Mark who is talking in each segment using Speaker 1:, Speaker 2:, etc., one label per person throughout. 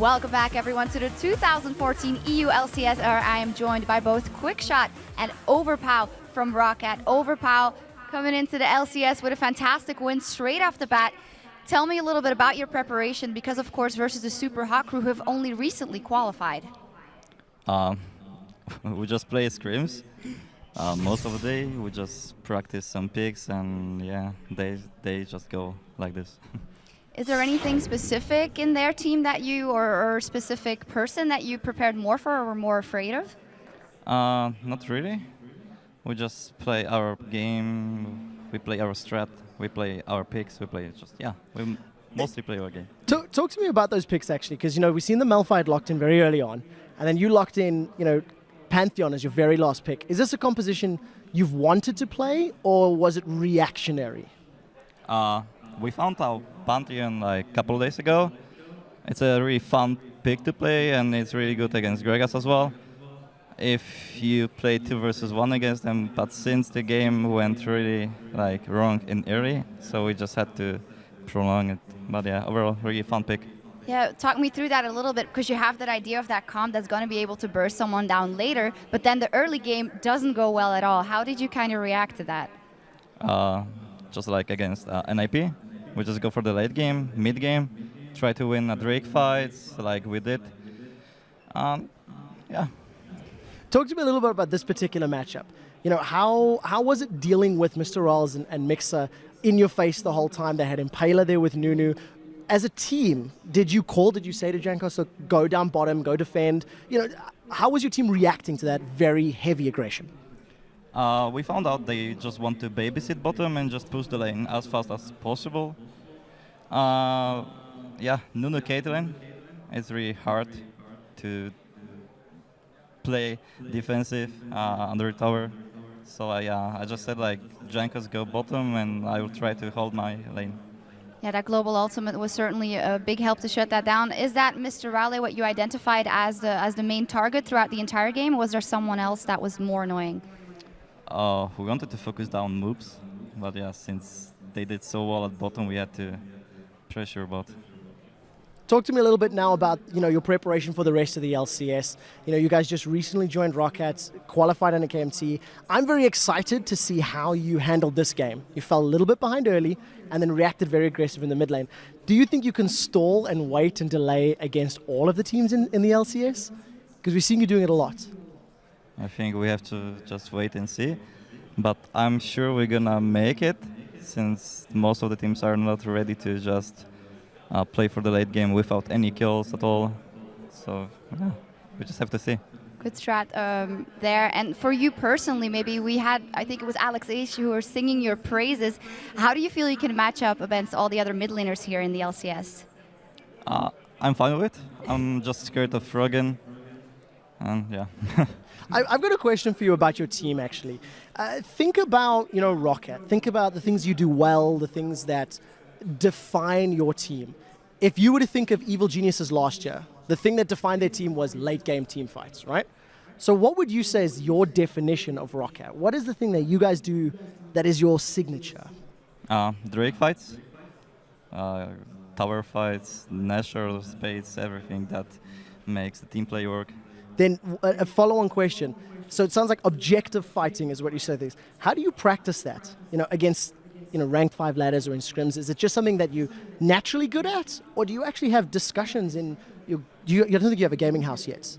Speaker 1: Welcome back, everyone, to the 2014 EU LCS, where I am joined by both Quickshot and Overpow from Rocket. Overpow coming into the LCS with a fantastic win straight off the bat. Tell me a little bit about your preparation, because, of course, versus the Super Hot crew who have only recently qualified.
Speaker 2: We just play scrims most of the day. We just practice some picks, and yeah, they just go like this.
Speaker 1: Is there anything specific in their team that you, or a specific person that you prepared more for or were more afraid of?
Speaker 2: Not really. We just play our game, we play our strat, we play our picks, we mostly play our game.
Speaker 3: Talk to me about those picks, actually, because we've seen the Malphite locked in very early on, and then you locked in Pantheon as your very last pick. Is this a composition you've wanted to play, or was it reactionary?
Speaker 2: We found our Pantheon like a couple of days ago. It's a really fun pick to play, and it's really good against Gregas as well. If you play 2 versus 1 against them, but since the game went really wrong in early, so we just had to prolong it. But yeah, overall, really fun pick.
Speaker 1: Yeah, talk me through that a little bit, because you have that idea of that comp that's going to be able to burst someone down later, but then the early game doesn't go well at all. How did you kind of react to that?
Speaker 2: Just like against NIP, we just go for the late game, mid game, try to win a Drake fights like we did. Yeah.
Speaker 3: Talk to me a little bit about this particular matchup. How was it dealing with Mr. Rolls and Mixer in your face the whole time? They had Impaler there with Nunu. As a team, did you say to Jankos, so go down bottom, go defend? How was your team reacting to that very heavy aggression?
Speaker 2: We found out they just want to babysit bottom and just push the lane as fast as possible. Yeah, Nunu Caitlyn, it's really hard to play defensive under tower. So I just said Jankos go bottom, and I will try to hold my lane.
Speaker 1: Yeah, that global ultimate was certainly a big help to shut that down. Is that Mr. Raleigh what you identified as the main target throughout the entire game, or was there someone else that was more annoying?
Speaker 2: We wanted to focus down moves, but yeah, since they did so well at bottom, we had to pressure bot.
Speaker 3: Talk to me a little bit now about your preparation for the rest of the LCS. You guys just recently joined Rockets, qualified in a KMT. I'm very excited to see how you handled this game. You fell a little bit behind early and then reacted very aggressive in the mid lane. Do you think you can stall and wait and delay against all of the teams in the LCS? Because we've seen you doing it a lot.
Speaker 2: I think we have to just wait and see. But I'm sure we're gonna make it, since most of the teams are not ready to just play for the late game without any kills at all. So yeah, we just have to see.
Speaker 1: Good strat there. And for you personally, maybe we had, I think it was Alex H who were singing your praises. How do you feel you can match up against all the other mid laners here in the LCS?
Speaker 2: I'm fine with it. I'm just scared of Froggen. And yeah.
Speaker 3: I've got a question for you about your team, actually. Think about, Rocket. Think about the things you do well, the things that define your team. If you were to think of Evil Geniuses last year, the thing that defined their team was late game team fights, right? So what would you say is your definition of Rocket? What is the thing that you guys do that is your signature?
Speaker 2: Drake fights, tower fights, natural spades, everything that makes the team play work.
Speaker 3: Then a follow-on question. So it sounds like objective fighting is what you say. How do you practice that? Against ranked 5 ladders or in scrims? Is it just something that you're naturally good at, or do you actually have discussions in? You don't think you have a gaming house yet?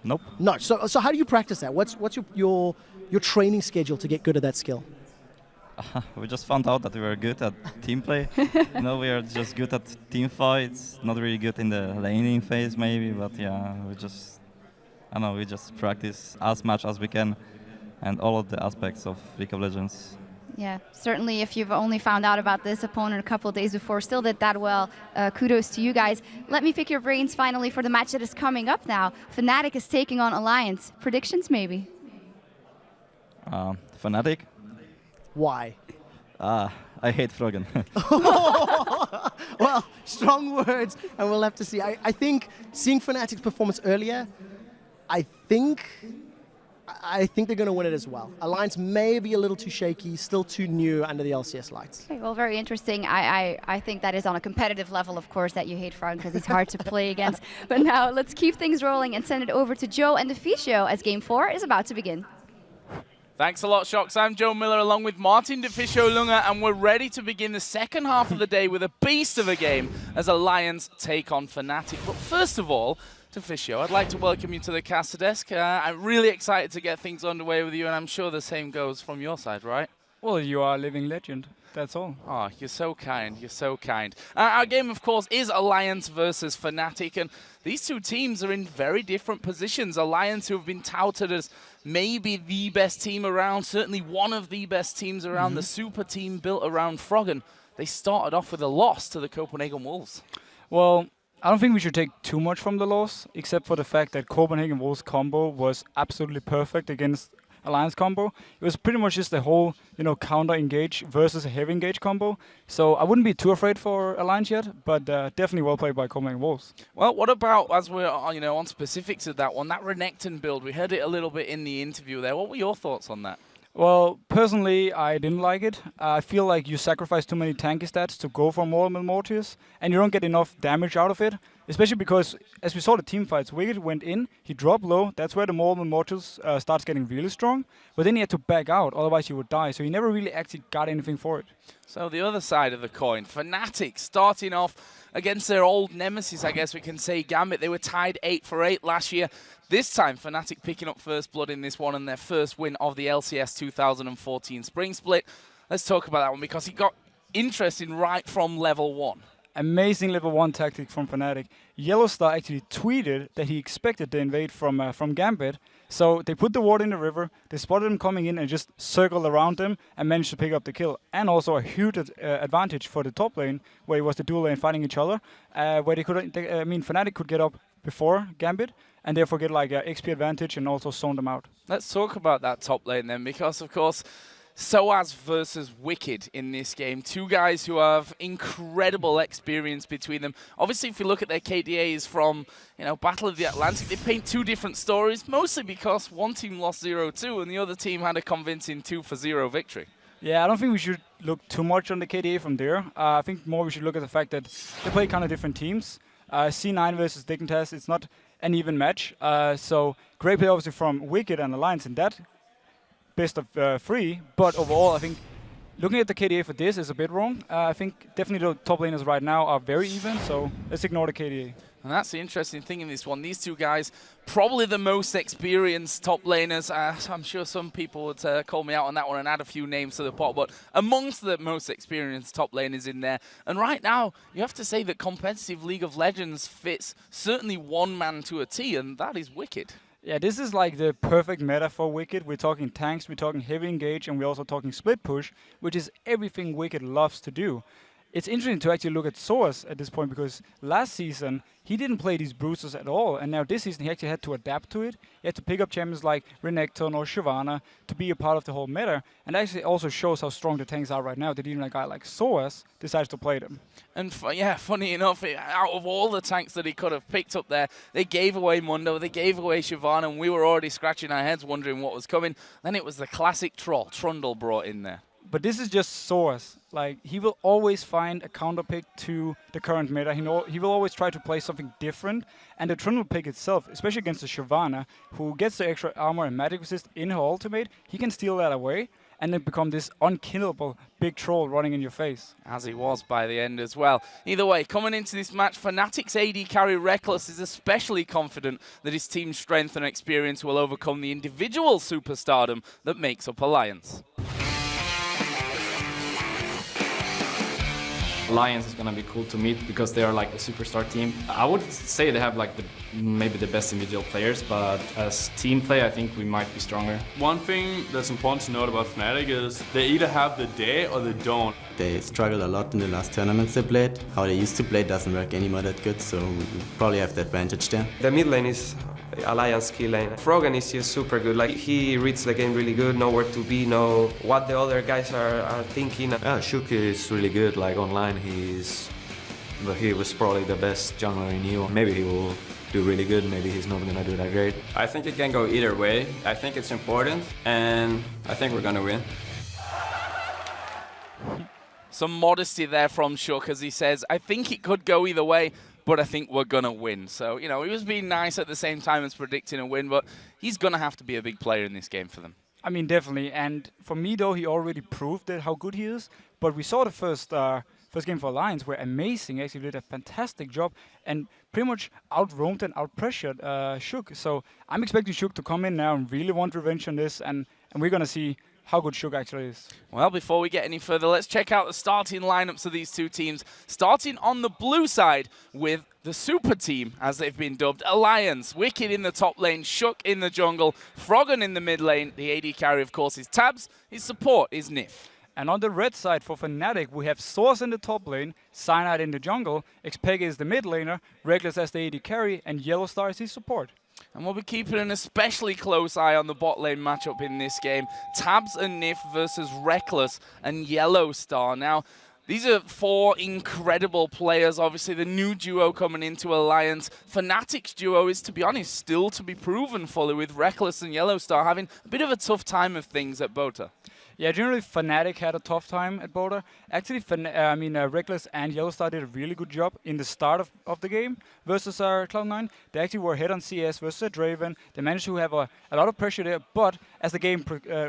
Speaker 2: Nope.
Speaker 3: No. So how do you practice that? What's your training schedule to get good at that skill?
Speaker 2: We just found out that we were good at team play. We are just good at team fights. Not really good in the laning phase, maybe, but yeah, we just practice as much as we can, and all of the aspects of League of Legends.
Speaker 1: Yeah, certainly if you've only found out about this opponent a couple of days before, still did that well, kudos to you guys. Let me pick your brains finally for the match that is coming up now. Fnatic is taking on Alliance. Predictions, maybe?
Speaker 2: Fnatic?
Speaker 3: Why?
Speaker 2: I hate Froggen.
Speaker 3: Well, strong words, and we'll have to see. I think seeing Fnatic's performance earlier, I think I think they're going to win it as well. Alliance may be a little too shaky, still too new under the LCS lights.
Speaker 1: Okay, well, very interesting. I think that is on a competitive level, of course, that you hate Frank because he's hard to play against. But now let's keep things rolling and send it over to Joe and the Ficio as Game 4 is about to begin.
Speaker 4: Thanks a lot, Shocks. I'm Joe Miller along with Martin Deficio Lunga, and we're ready to begin the second half of the day with a beast of a game as Alliance take on Fnatic. But first of all, Deficio, I'd like to welcome you to the caster desk. I'm really excited to get things underway with you, and I'm sure the same goes from your side, right?
Speaker 5: Well, you are a living legend. That's all.
Speaker 4: Oh, you're so kind. You're so kind. Our game, of course, is Alliance versus Fnatic, and these two teams are in very different positions. Alliance, who have been touted as maybe the best team around, certainly one of the best teams around, the super team built around Froggen. They started off with a loss to the Copenhagen Wolves.
Speaker 5: Well, I don't think we should take too much from the loss, except for the fact that Copenhagen Wolves combo was absolutely perfect against Alliance combo. It was pretty much just a whole, counter engage versus a heavy engage combo. So I wouldn't be too afraid for Alliance yet, but definitely well played by Copenhagen Wolves.
Speaker 4: Well, what about, as we're on specifics of that one, that Renekton build? We heard it a little bit in the interview there. What were your thoughts on that?
Speaker 5: Well, personally, I didn't like it. I feel like you sacrifice too many tanky stats to go for Mortal Mortius, and you don't get enough damage out of it. Especially because, as we saw the team fights, Wicked went in, he dropped low, that's where the Mortal Mortius starts getting really strong, but then he had to back out, otherwise he would die, so he never really actually got anything for it.
Speaker 4: So the other side of the coin, Fnatic starting off against their old nemesis, I guess we can say, Gambit. They were tied 8 for 8 last year. This time, Fnatic picking up first blood in this one and their first win of the LCS 2014 Spring Split. Let's talk about that one because it got interesting right from level 1.
Speaker 5: Amazing level 1 tactic from Fnatic. Yellowstar actually tweeted that he expected the invade from Gambit. So they put the ward in the river, they spotted him coming in and just circled around them and managed to pick up the kill. And also a huge advantage for the top lane, where it was the dual lane fighting each other, where Fnatic could get up before Gambit and therefore get like a XP advantage and also zone them out.
Speaker 4: Let's talk about that top lane then, because of course, Soaz versus Wicked in this game. Two guys who have incredible experience between them. Obviously, if you look at their KDAs from, Battle of the Atlantic, they paint two different stories, mostly because one team lost 0-2 and the other team had a convincing 2-0 victory.
Speaker 5: Yeah, I don't think we should look too much on the KDA from there. I think more we should look at the fact that they play kind of different teams. C9 versus Dignitas, it's not an even match. So great play obviously from Wicked and Alliance in that best of 3, but overall I think looking at the KDA for this is a bit wrong. I think definitely the top laners right now are very even, so let's ignore the KDA.
Speaker 4: And that's the interesting thing in this one. These two guys, probably the most experienced top laners. I'm sure some people would call me out on that one and add a few names to the pot, but amongst the most experienced top laners in there. And right now, you have to say that competitive League of Legends fits certainly one man to a T, and that is Wicked.
Speaker 5: Yeah, this is like the perfect meta for Wicked. We're talking tanks, we're talking heavy engage, and we're also talking split push, which is everything Wicked loves to do. It's interesting to actually look at Soaz at this point because last season he didn't play these bruisers at all, and now this season he actually had to adapt to it. He had to pick up champions like Renekton or Shyvana to be a part of the whole meta, and actually also shows how strong the tanks are right now that even a guy like Soaz decides to play them.
Speaker 4: And funny enough, out of all the tanks that he could have picked up there, they gave away Mundo, they gave away Shyvana, and we were already scratching our heads wondering what was coming. Then it was the classic troll, Trundle, brought in there.
Speaker 5: But this is just Soaz. Like, he will always find a counter pick to the current meta. He will always try to play something different. And the Trundle pick itself, especially against the Shyvana, who gets the extra armor and magic resist in her ultimate, he can steal that away and then become this unkillable big troll running in your face.
Speaker 4: As he was by the end as well. Either way, coming into this match, Fnatic's AD carry Reckless is especially confident that his team's strength and experience will overcome the individual superstardom that makes up Alliance.
Speaker 6: Alliance is going to be cool to meet because they are like a superstar team. I would say they have like maybe the best individual players, but as team play, I think we might be stronger.
Speaker 7: One thing that's important to note about Fnatic is they either have the day or they don't.
Speaker 8: They struggled a lot in the last tournaments they played. How they used to play doesn't work anymore that good, so we probably have the advantage there.
Speaker 9: The mid lane is Alliance key lane. Froggen is just super good. Like, he reads the game really good, know where to be, know what the other guys are thinking.
Speaker 10: Shuki is really good. Like online, he was probably the best jungler in EU. Maybe he will do really good. Maybe he's not gonna do that great.
Speaker 6: I think it can go either way. I think it's important, and I think we're gonna win.
Speaker 4: Some modesty there from Shook as he says, I think it could go either way, but I think we're going to win. So, you know, he was being nice at the same time as predicting a win, but he's going to have to be a big player in this game for them.
Speaker 5: I mean, definitely. And for me, though, he already proved that how good he is. But we saw the first game for Alliance where Amazing actually did a fantastic job and pretty much out-roamed and out-pressured Shook. So I'm expecting Shook to come in now and really want revenge on this, and we're going to see how good Shook actually is.
Speaker 4: Well, before we get any further, let's check out the starting lineups of these two teams. Starting on the blue side with the super team, as they've been dubbed, Alliance. Wicked in the top lane, Shook in the jungle, Froggen in the mid lane. The AD carry, of course, is Tabs. His support is Nif.
Speaker 5: And on the red side for Fnatic, we have Source in the top lane, Cyanide in the jungle, Xpeg is the mid laner, Reckless as the AD carry, and Yellowstar is his support.
Speaker 4: And we'll be keeping an especially close eye on the bot lane matchup in this game. Tabs and Nif versus Reckless and Yellowstar. Now, these are four incredible players. Obviously, the new duo coming into Alliance. Fnatic's duo is, to be honest, still to be proven fully, with Reckless and Yellowstar having a bit of a tough time of things at Bota.
Speaker 5: Yeah, generally Fnatic had a tough time at Bota. Actually, Reckless and Yellowstar did a really good job in the start of the game versus Cloud9. They actually were ahead on CS versus Draven. They managed to have a lot of pressure there, but as the game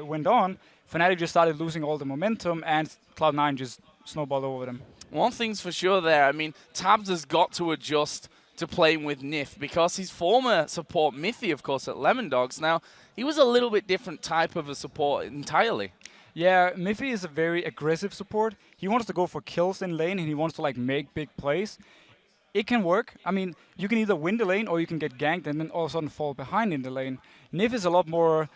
Speaker 5: went on, Fnatic just started losing all the momentum, and Cloud9 just snowballed over them.
Speaker 4: One thing's for sure there. I mean, Tabs has got to adjust to playing with Nif because his former support, Mithy, of course, at Lemon Dogs, now, he was a little bit different type of a support entirely.
Speaker 5: Yeah, Miffy is a very aggressive support. He wants to go for kills in lane, and he wants to like make big plays. It can work. I mean, you can either win the lane or you can get ganked and then all of a sudden fall behind in the lane. Nif is a lot more,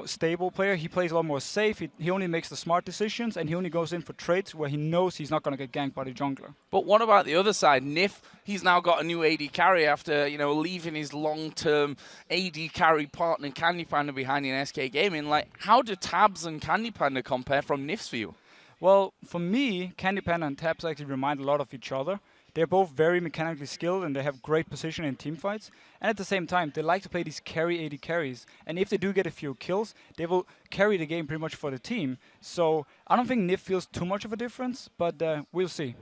Speaker 5: stable player. He plays a lot more safe. He only makes the smart decisions, and he only goes in for trades where he knows he's not going to get ganked by the jungler.
Speaker 4: But what about the other side? Nif, he's now got a new AD carry after, leaving his long-term AD carry partner Candy Panda behind in SK Gaming. Like, how do Tabs and Candy Panda compare from Nif's view?
Speaker 5: Well, for me, Candy Panda and Tabs actually remind a lot of each other. They're both very mechanically skilled, and they have great position in team fights. And at the same time, they like to play these carry AD carries. And if they do get a few kills, they will carry the game pretty much for the team. So I don't think Nif feels too much of a difference, but we'll see.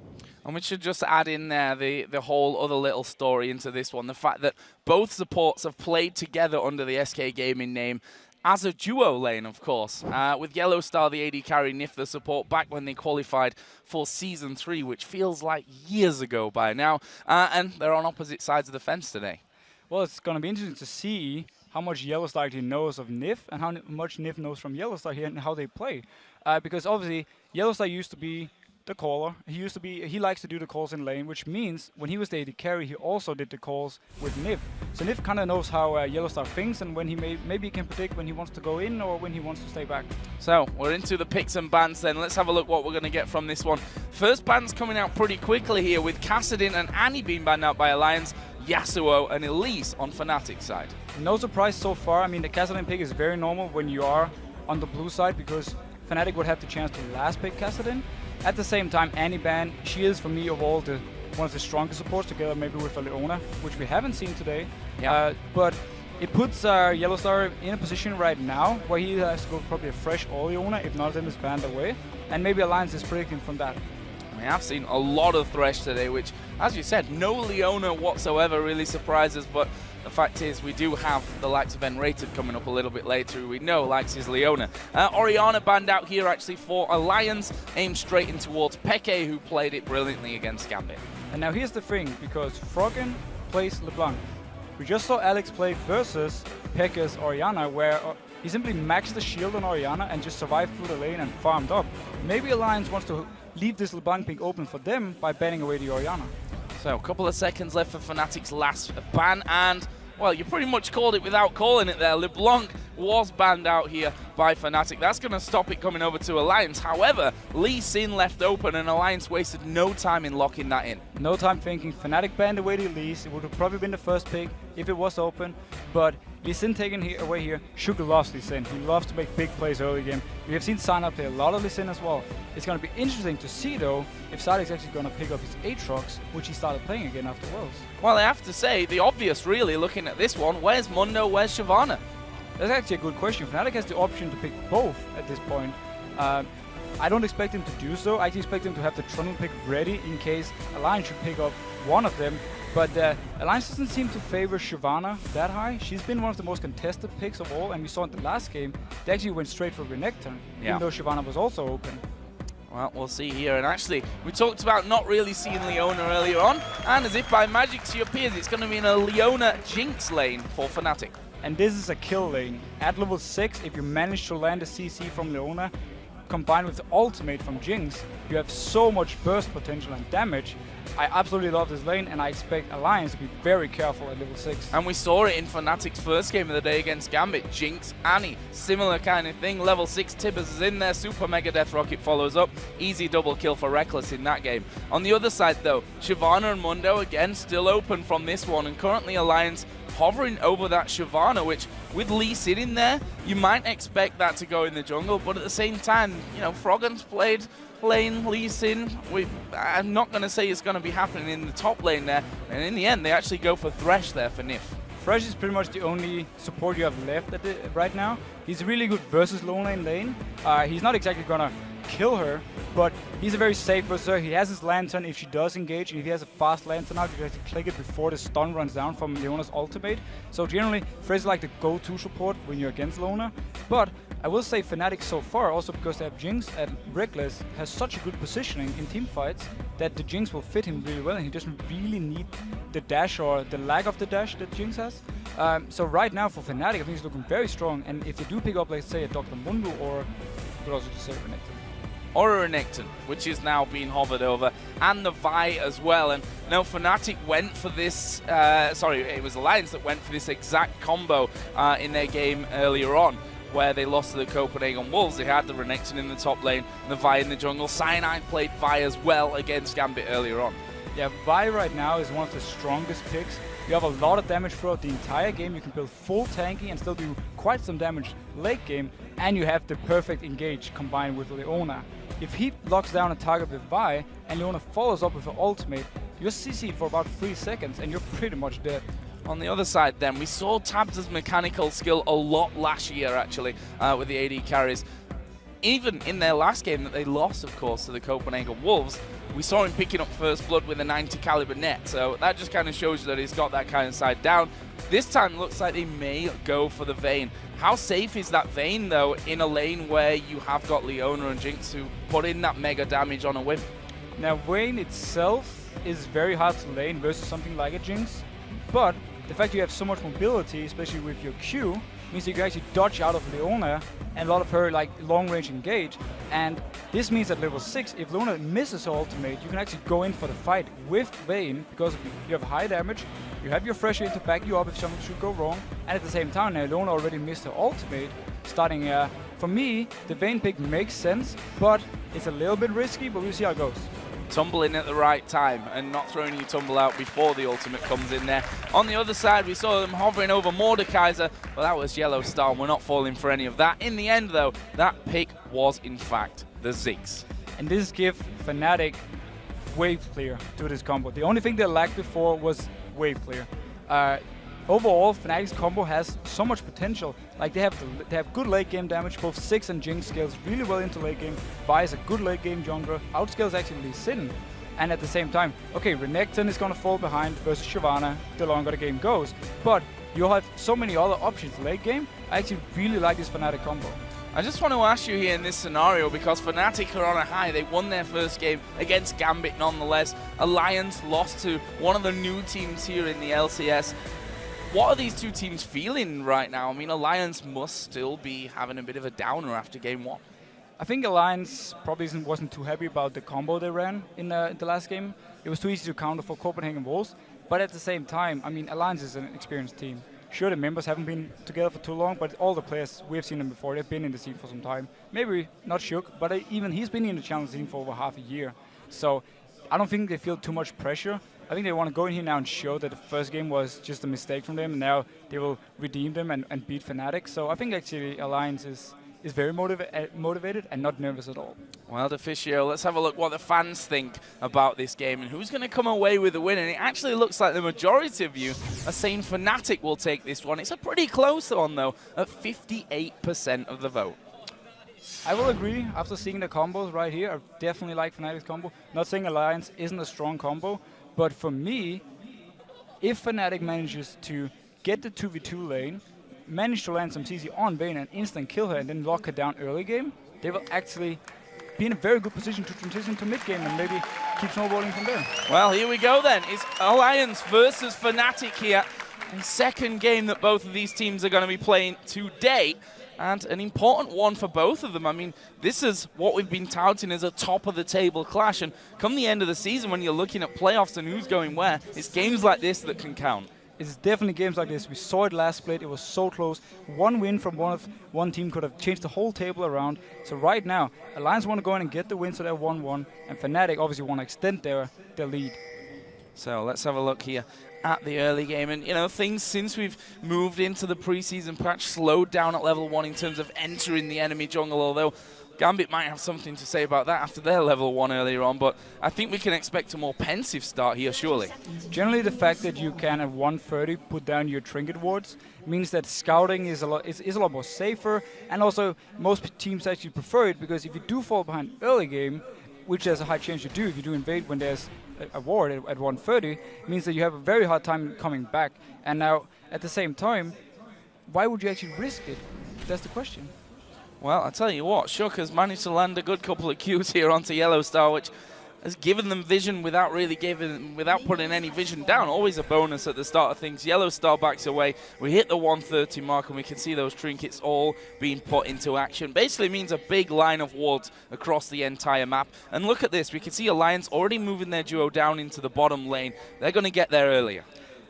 Speaker 4: And we should just add in there the whole other little story into this one. The fact that both supports have played together under the SK Gaming name as a duo lane, of course, with Yellowstar, the AD carry, Nif, the support, back when they qualified for Season 3, which feels like years ago by now. And they're on opposite sides of the fence today.
Speaker 5: Well, it's going to be interesting to see how much Yellowstar actually knows of Nif and how much Nif knows from Yellowstar here and how they play. Because obviously, Yellowstar used to be the caller. He likes to do the calls in lane, which means when he was the AD carry, he also did the calls with Nif. So Nif kind of knows how Yellowstar thinks, and when he maybe he can predict when he wants to go in or when he wants to stay back. So
Speaker 4: we're into the picks and bans then. Let's have a look what we're going to get from this one. First ban's coming out pretty quickly here, with Kassadin and Annie being banned out by Alliance, Yasuo and Elise on Fnatic's side.
Speaker 5: No surprise so far. I mean, the Kassadin pick is very normal when you are on the blue side, because Fnatic would have the chance to last pick Kassadin. At the same time, Annie ban, she is for me of all one of the strongest supports, together maybe with a Leona, which we haven't seen today.
Speaker 4: Yeah.
Speaker 5: But it puts Yellowstar in a position right now where he has to go probably a fresh all Leona, if not then is banned away. And maybe Alliance is predicting from that.
Speaker 4: We have seen a lot of Thresh today, which, as you said, no Leona whatsoever really surprises, but the fact is we do have the likes of N-Rated coming up a little bit later, who we know likes his Leona. Orianna banned out here actually for Alliance, aimed straight in towards Peke, who played it brilliantly against Gambit.
Speaker 5: And now here's the thing, because Froggen plays LeBlanc. We just saw Alex play versus Peke's Orianna, where he simply maxed the shield on Orianna and just survived through the lane and farmed up. Maybe Alliance wants to leave this LeBlanc pick open for them by banning away the Orianna.
Speaker 4: So a couple of seconds left for Fnatic's last ban, and well, you pretty much called it without calling it there. LeBlanc was banned out here by Fnatic. That's going to stop it coming over to Alliance. However, Lee Sin left open, and Alliance wasted no time in locking that in.
Speaker 5: No time thinking. Fnatic banned away the Elise. It would have probably been the first pick if it was open. But Lee Sin taken away here. Sugar loves Lee Sin. He loves to make big plays early game. We have seen Sana play a lot of Lee Sin as well. It's going to be interesting to see, though, if Sadek's actually going to pick up his Aatrox, which he started playing again after Worlds.
Speaker 4: Well, I have to say, the obvious, really, looking at this one, where's Mundo, where's Shyvana?
Speaker 5: That's actually a good question. Fnatic has the option to pick both at this point. I don't expect him to do so. I actually expect him to have the Trundle pick ready in case Alliance should pick up one of them. But Alliance doesn't seem to favor Shyvana that high. She's been one of the most contested picks of all, and we saw in the last game, they actually went straight for Renekton, even though Shyvana was also open.
Speaker 4: Well, we'll see here. And actually, we talked about not really seeing Leona earlier on, and as if by magic she appears, it's going to be in a Leona Jinx lane for Fnatic.
Speaker 5: And this is a kill lane. At level 6, if you manage to land a CC from Leona, combined with the ultimate from Jinx, you have so much burst potential and damage. I absolutely love this lane, and I expect Alliance to be very careful at level 6.
Speaker 4: And we saw it in Fnatic's first game of the day against Gambit. Jinx, Annie, similar kind of thing. Level 6 Tibbers is in there, Super Mega Death Rocket follows up. Easy double kill for Reckless in that game. On the other side though, Shyvana and Mundo again still open from this one, and currently Alliance hovering over that Shyvana, which with Lee Sin in there, you might expect that to go in the jungle, but at the same time, you know, Froggen's played lane, Lee Sin. I'm not going to say it's going to be happening in the top lane there, and in the end, they actually go for Thresh there for Nif.
Speaker 5: Thresh is pretty much the only support you have left right now. He's really good versus lone lane. He's not exactly going to kill her, but he's a very safe versus her. He has his Lantern if she does engage, and if he has a fast Lantern out, you can actually click it before the stun runs down from Leona's ultimate. So generally, Thresh is like the go-to support when you're against Leona. But I will say Fnatic so far, also because they have Jinx and Reckless, has such a good positioning in team fights that the Jinx will fit him really well, and he doesn't really need the dash or the lack of the dash that Jinx has. So right now for Fnatic, I think he's looking very strong, and if they do pick up, let's say, a Dr. Mundo, or you could also just say Renekton.
Speaker 4: Or a Renekton, which is now being hovered over, and the Vi as well. And now Fnatic went for this, sorry, it was Alliance that went for this exact combo in their game earlier on, where they lost to the Copenhagen Wolves. They had the Renekton in the top lane, and the Vi in the jungle. Cyanide played Vi as well against Gambit earlier on.
Speaker 5: Yeah, Vi right now is one of the strongest picks. You have a lot of damage throughout the entire game. You can build full tanking and still do quite some damage late game, and you have the perfect engage combined with Leona. If he locks down a target with Vi and Leona follows up with her ultimate, you're CC'd for about 3 seconds and you're pretty much dead.
Speaker 4: On the other side then, we saw Tabs' mechanical skill a lot last year actually with the AD carries. Even in their last game that they lost, of course, to the Copenhagen Wolves, we saw him picking up first blood with a 90 caliber net, so that just kind of shows you that he's got that kind of side down. This time it looks like they may go for the Vayne. How safe is that Vayne though in a lane where you have got Leona and Jinx who put in that mega damage on a whim?
Speaker 5: Now Vayne itself is very hard to lane versus something like a Jinx, but the fact you have so much mobility, especially with your Q, means you can actually dodge out of Leona and a lot of her like long range engage, and this means at level 6 if Leona misses her ultimate, you can actually go in for the fight with Vayne because you have high damage, you have your Thresh to back you up if something should go wrong, and at the same time now Leona already missed her ultimate starting. For me, the Vayne pick makes sense, but it's a little bit risky, but we'll see how it goes.
Speaker 4: Tumble in at the right time and not throwing you tumble out before the ultimate comes in there. On the other side, we saw them hovering over Mordekaiser, but that was Yellow Star. We're not falling for any of that. In the end, though, that pick was, in fact, the Ziggs.
Speaker 5: And this gives Fnatic wave clear to this combo. The only thing they lacked before was wave clear. Overall, Fnatic's combo has so much potential. Like they have good late game damage. Both Ziggs and Jinx scales really well into late game. Vi is a good late game jungler. Outscales actually Lee Sin. And at the same time, okay, Renekton is gonna fall behind versus Shyvana the longer the game goes. But you'll have so many other options late game. I actually really like this Fnatic combo.
Speaker 4: I just want to ask you here in this scenario, because Fnatic are on a high. They won their first game against Gambit nonetheless. Alliance lost to one of the new teams here in the LCS. What are these two teams feeling right now? I mean, Alliance must still be having a bit of a downer after game 1.
Speaker 5: I think Alliance probably wasn't too happy about the combo they ran in the last game. It was too easy to counter for Copenhagen Wolves. But at the same time, I mean, Alliance is an experienced team. Sure, the members haven't been together for too long, but all the players, we've seen them before. They've been in the scene for some time. Maybe not Shook, but even he's been in the challenge scene for over half a year. So I don't think they feel too much pressure. I think they want to go in here now and show that the first game was just a mistake from them, and now they will redeem them and beat Fnatic. So I think actually Alliance is very motivated and not nervous at all.
Speaker 4: Well, Deficio, let's have a look what the fans think about this game and who's going to come away with the win. And it actually looks like the majority of you are saying Fnatic will take this one. It's a pretty close one, though, at 58% of the vote.
Speaker 5: I will agree. After seeing the combos right here, I definitely like Fnatic's combo. Not saying Alliance isn't a strong combo, but for me, if Fnatic manages to get the 2v2 lane, manage to land some CC on Vayne and instant kill her and then lock her down early game, they will actually be in a very good position to transition to mid game and maybe keep snowballing from there.
Speaker 4: Well, here we go then. It's Alliance versus Fnatic here. The second game that both of these teams are going to be playing today, and an important one for both of them. I mean, this is what we've been touting as a top-of-the-table clash, and come the end of the season when you're looking at playoffs and who's going where, it's games like this that can count.
Speaker 5: It's definitely games like this. We saw it last split. It was so close. One win from one team could have changed the whole table around. So right now, Alliance want to go in and get the win, so they're 1-1, and Fnatic obviously want to extend their lead.
Speaker 4: So let's have a look here at the early game. And, you know, things since we've moved into the preseason patch slowed down at level 1 in terms of entering the enemy jungle, although Gambit might have something to say about that after their level 1 earlier on, but I think we can expect a more pensive start here, surely.
Speaker 5: Generally, the fact that you can at 130 put down your trinket wards means that scouting is a lot more safer, and also most teams actually prefer it, because if you do fall behind early game, which there's a high chance you do if you do invade when there's a ward at 130, it means that you have a very hard time coming back. And now, at the same time, why would you actually risk it? That's the question.
Speaker 4: Well, I tell you what, Shook has managed to land a good couple of Qs here onto Yellow Star, which has given them vision without putting any vision down. Always a bonus at the start of things. Yellow Star backs away. We hit the 130 mark, and we can see those trinkets all being put into action. Basically means a big line of wards across the entire map. And look at this. We can see Alliance already moving their duo down into the bottom lane. They're going to get there earlier.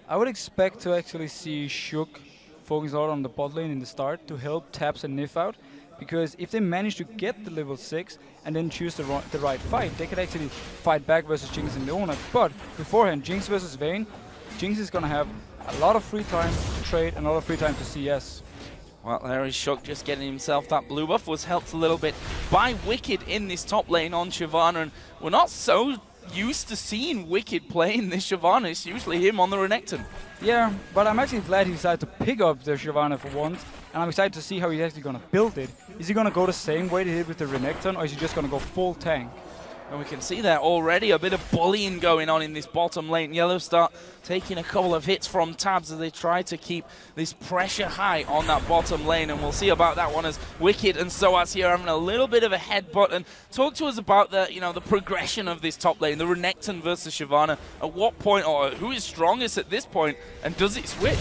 Speaker 5: I would expect to actually see Shook focus out on the bot lane in the start to help Taps and Nif out. Because if they manage to get the level 6 and then choose the right fight, they could actually fight back versus Jinx and Leona. But beforehand, Jinx versus Vayne, Jinx is going to have a lot of free time to trade and a lot of free time to CS.
Speaker 4: Well, there is Shook just getting himself that blue buff. Was helped a little bit by Wicked in this top lane on Shyvana. And we're not so used to seeing Wicked playing this Shyvana. It's usually him on the Renekton.
Speaker 5: Yeah, but I'm actually glad he decided to pick up the Shyvana for once. And I'm excited to see how he's actually going to build it. Is he going to go the same way he did with the Renekton, or is he just going to go full tank?
Speaker 4: And we can see there already a bit of bullying going on in this bottom lane. Yellow Star taking a couple of hits from Tabs as they try to keep this pressure high on that bottom lane. And we'll see about that one as Wicked and Soaz here having a little bit of a headbutt. And talk to us about the, the progression of this top lane, the Renekton versus Shyvana. At what point, or who is strongest at this point, and does it switch?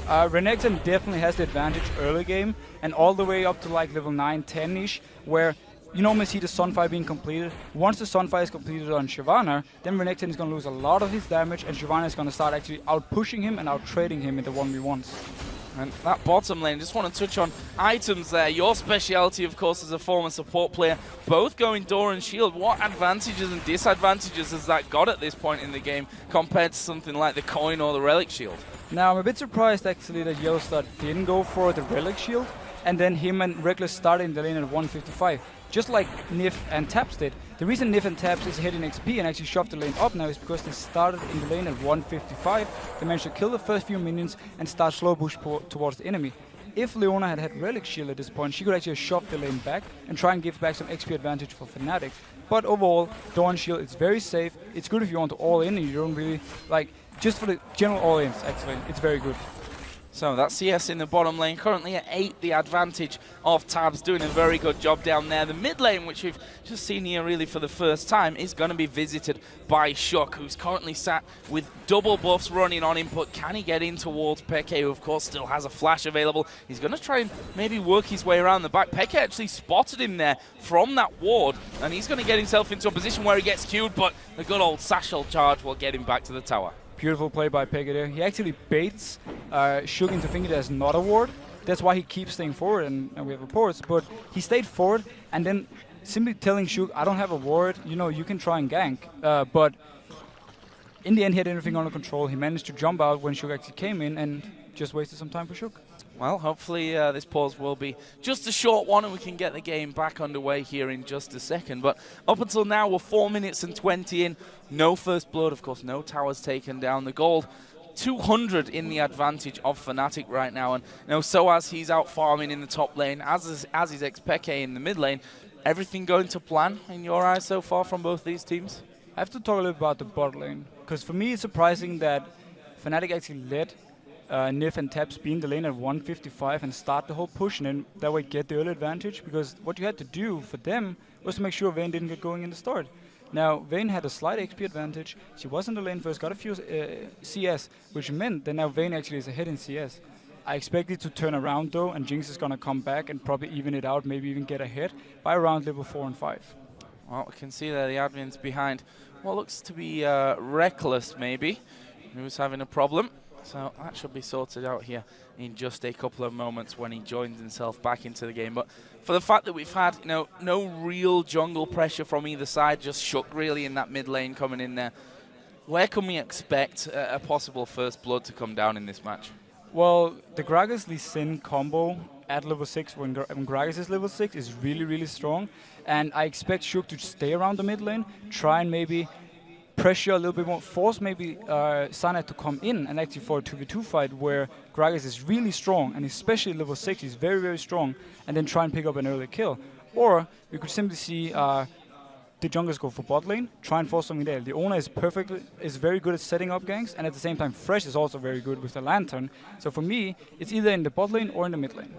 Speaker 5: Renekton definitely has the advantage early game, and all the way up to like level 9, 10-ish, where you normally see the Sunfire being completed. Once the Sunfire is completed on Shyvana, then Renekton is going to lose a lot of his damage, and Shyvana is going to start actually out-pushing him and out-trading him in the 1v1s.
Speaker 4: And that bottom lane, just want to touch on items there. Your speciality, of course, as a former support player, both going door and shield. What advantages and disadvantages has that got at this point in the game compared to something like the coin or the relic shield?
Speaker 5: Now, I'm a bit surprised actually that Yellow Star didn't go for the relic shield, and then him and Reckless started in the lane at 155. Just like Nif and Taps did. The reason Nif and Taps is hitting XP and actually shoved the lane up now is because they started in the lane at 155. They managed to kill the first few minions and start slow push towards the enemy. If Leona had Relic Shield at this point, she could actually shove the lane back and try and give back some XP advantage for Fnatic. But overall, Dawn Shield is very safe. It's good if you want to all in and you don't really just for the general all-ins actually, it's very good.
Speaker 4: So that's CS in the bottom lane, currently at 8, the advantage of Tabs, doing a very good job down there. The mid lane, which we've just seen here really for the first time, is going to be visited by Shook, who's currently sat with double buffs running on input. Can he get in towards Peke, who of course still has a flash available? He's going to try and maybe work his way around the back. Peke actually spotted him there from that ward, and he's going to get himself into a position where he gets queued, but the good old Satchel charge will get him back to the tower.
Speaker 5: Beautiful play by Peke there. He actually baits Shook into thinking there's not a ward. That's why he keeps staying forward, and we have reports. But he stayed forward, and then simply telling Shuk, I don't have a ward, you know, you can try and gank. But in the end, he had everything under control. He managed to jump out when Shuk actually came in and just wasted some time for Shuk.
Speaker 4: Well, hopefully this pause will be just a short one and we can get the game back underway here in just a second. But up until now, we're 4 minutes and 20 in. No first blood, of course, no towers taken down. The gold 200 in the advantage of Fnatic right now. And you know, so as he's out farming in the top lane, as is Peke in the mid lane, everything going to plan in your eyes so far from both these teams?
Speaker 5: I have to talk a little about the bot lane, because for me it's surprising that Fnatic actually let Nif and Taps be in the lane at 155 and start the whole push, and then that way get the early advantage, because what you had to do for them was to make sure Vayne didn't get going in the start. Now, Vayne had a slight XP advantage. She was in the lane first, got a few CS, which meant that now Vayne actually is ahead in CS. I expect it to turn around though, and Jinx is going to come back and probably even it out, maybe even get ahead by around level 4 and 5.
Speaker 4: Well, we can see there the admin's behind what looks to be Reckless, maybe, who's having a problem. So that should be sorted out here in just a couple of moments when he joins himself back into the game. But for the fact that we've had, you know, no real jungle pressure from either side, just Shuk really in that mid lane coming in there, where can we expect a possible first blood to come down in this match?
Speaker 5: Well, the Gragas Lee Sin combo at level 6 when Gragas is level 6 is really, really strong. And I expect Shuk to stay around the mid lane, try and maybe pressure a little bit more, force maybe Sana to come in and actually for a 2v2 fight where Gragas is really strong, and especially level 6 he's very, very strong, and then try and pick up an early kill. Or we could simply see the junglers go for bot lane, try and force something there. The owner is very good at setting up ganks, and at the same time Fresh is also very good with the lantern. So for me, it's either in the bot lane or in the mid lane.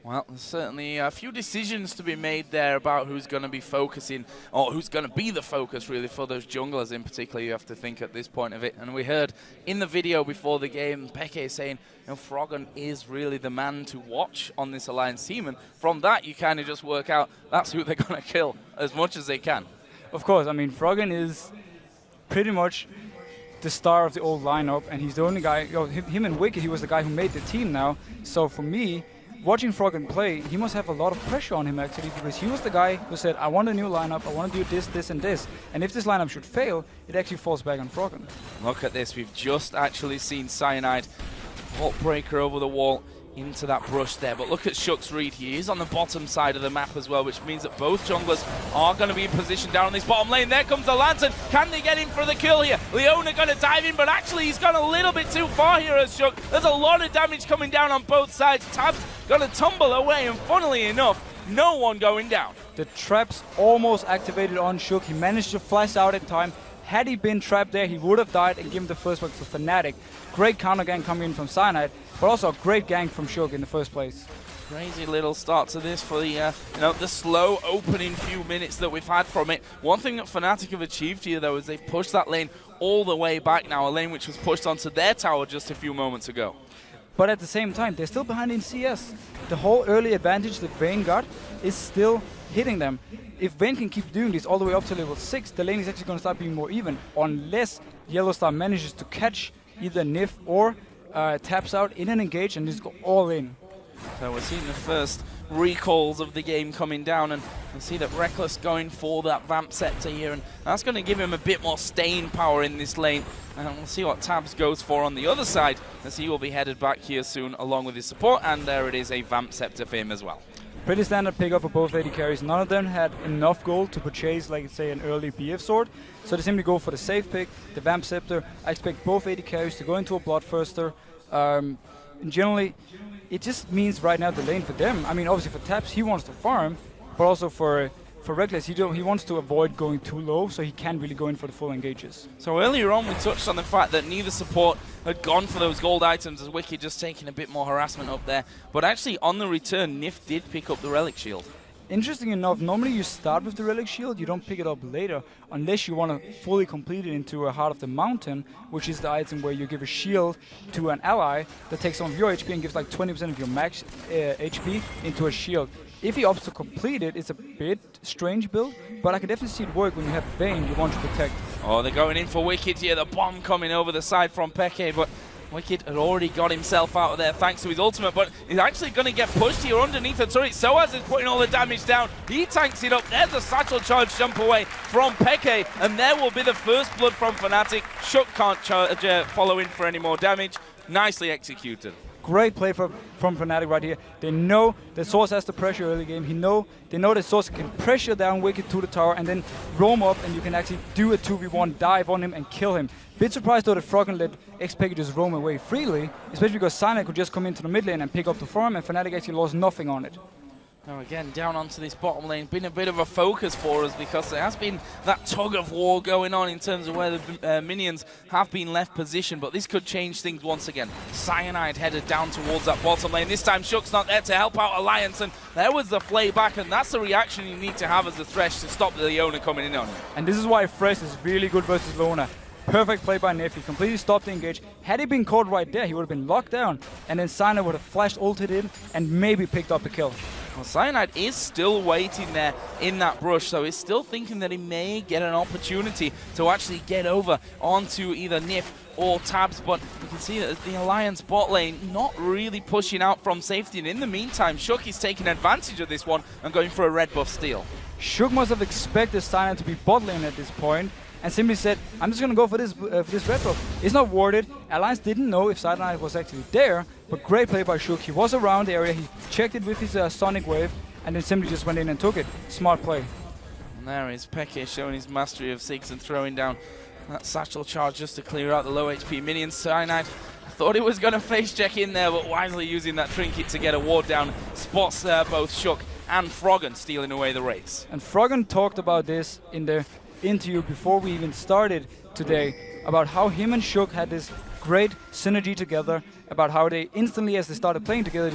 Speaker 4: Well, there's certainly a few decisions to be made there about who's going to be focusing, or who's going to be the focus really for those junglers in particular, you have to think at this point of it. And we heard in the video before the game, Peke saying, you know, Froggen is really the man to watch on this Alliance team. And from that, you kind of just work out that's who they're going to kill as much as they can.
Speaker 5: Of course, I mean, Froggen is pretty much the star of the old lineup, and he's the only guy, you know, him and Wicked, he was the guy who made the team now. So for me, watching Froggen play, he must have a lot of pressure on him actually, because he was the guy who said, I want a new lineup, I want to do this, this and this. And if this lineup should fail, it actually falls back on Froggen.
Speaker 4: Look at this, we've just actually seen Cyanide vault breaker over the wall into that brush there. But look at Shuk's read, he is on the bottom side of the map as well, which means that both junglers are going to be in position down on this bottom lane. There comes the Lantern, can they get in for the kill here? Leona going to dive in, but actually he's gone a little bit too far here as Shuk. There's a lot of damage coming down on both sides. Tab's going to tumble away, and funnily enough, no one going down.
Speaker 5: The trap's almost activated on Shuk. He managed to flash out in time. Had he been trapped there, he would have died and given the first one to Fnatic. Great counter gang coming in from Cyanide, but also a great gang from Shuk in the first place.
Speaker 4: Crazy little start to this for the you know, the slow opening few minutes that we've had from it. One thing that Fnatic have achieved here though is they've pushed that lane all the way back now, a lane which was pushed onto their tower just a few moments ago.
Speaker 5: But at the same time, they're still behind in CS. The whole early advantage that Vayne got is still hitting them. If Vayne can keep doing this all the way up to level 6, the lane is actually going to start being more even, unless Yellowstar manages to catch either Nif or taps out in an engage and just go all in.
Speaker 4: So we're seeing the first recalls of the game coming down, and we see that Reckless going for that Vamp Scepter here, and that's going to give him a bit more staying power in this lane. And we'll see what Tabs goes for on the other side, as he will be headed back here soon along with his support, and there it is, a Vamp Scepter for him as well.
Speaker 5: Pretty standard pickup for both AD carries. None of them had enough gold to purchase, like say, an early BF sword. So they simply go for the safe pick, the Vamp Scepter. I expect both AD carries to go into a Bloodthirster. And generally, it just means right now the lane for them. I mean, obviously for Taps, he wants to farm, but also for Reckless, he wants to avoid going too low, so he can't really go in for the full engages.
Speaker 4: So earlier on, we touched on the fact that neither support had gone for those gold items, as Wicked just taking a bit more harassment up there. But actually, on the return, Nif did pick up the Relic Shield.
Speaker 5: Interesting enough, normally you start with the Relic Shield, you don't pick it up later, unless you want to fully complete it into a Heart of the Mountain, which is the item where you give a shield to an ally that takes some of your HP and gives like 20% of your max HP into a shield. If he opts to complete it, it's a bit strange build, but I can definitely see it work when you have Vayne you want to protect.
Speaker 4: Oh, they're going in for Wicked here, the bomb coming over the side from Peke, but Wicked had already got himself out of there thanks to his ultimate, but he's actually going to get pushed here underneath the turret. Soaz is putting all the damage down. He tanks it up. There's a satchel charge jump away from Peke, and there will be the first blood from Fnatic. Shook can't follow in for any more damage. Nicely executed.
Speaker 5: Great play from Fnatic right here. They know that Source has the pressure early game. They know that Source can pressure down Wicked to the tower and then roam up, and you can actually do a 2v1 dive on him and kill him. Bit surprised though that Froggen let Xpeke just roam away freely, especially because Cyanide could just come into the mid lane and pick up the farm, and Fnatic actually lost nothing on it.
Speaker 4: Now again, down onto this bottom lane, been a bit of a focus for us because there has been that tug of war going on in terms of where the minions have been left positioned, but this could change things once again. Cyanide headed down towards that bottom lane. This time Shook's not there to help out Alliance, and there was the play back, and that's the reaction you need to have as a Thresh to stop the Leona coming in on you.
Speaker 5: And this is why Thresh is really good versus Leona. Perfect play by Nef. He completely stopped the engage. Had he been caught right there, he would have been locked down, and then Cyanide would have flashed ulted in and maybe picked up a kill.
Speaker 4: Well, Cyanide is still waiting there in that brush, so he's still thinking that he may get an opportunity to actually get over onto either Nif or Tabs, but you can see that the Alliance bot lane not really pushing out from safety, and in the meantime, Shook is taking advantage of this one and going for a red buff steal.
Speaker 5: Shook must have expected Cyanide to be bot lane at this point, and simply said, I'm just going to go for this red buff. It's not worth it. Alliance didn't know if Cyanide was actually there, but great play by Shook. He was around the area, he checked it with his Sonic Wave, and then simply just went in and took it. Smart play.
Speaker 4: And there is Peke showing his mastery of Ziggs and throwing down that satchel charge just to clear out the low HP minions. Cyanide thought he was going to face check in there, but wisely using that trinket to get a ward down. Spots both Shook and Froggen stealing away the race.
Speaker 5: And Froggen talked about this in the interview before we even started today, about how him and Shook had this great synergy together, about how they instantly, as they started playing together,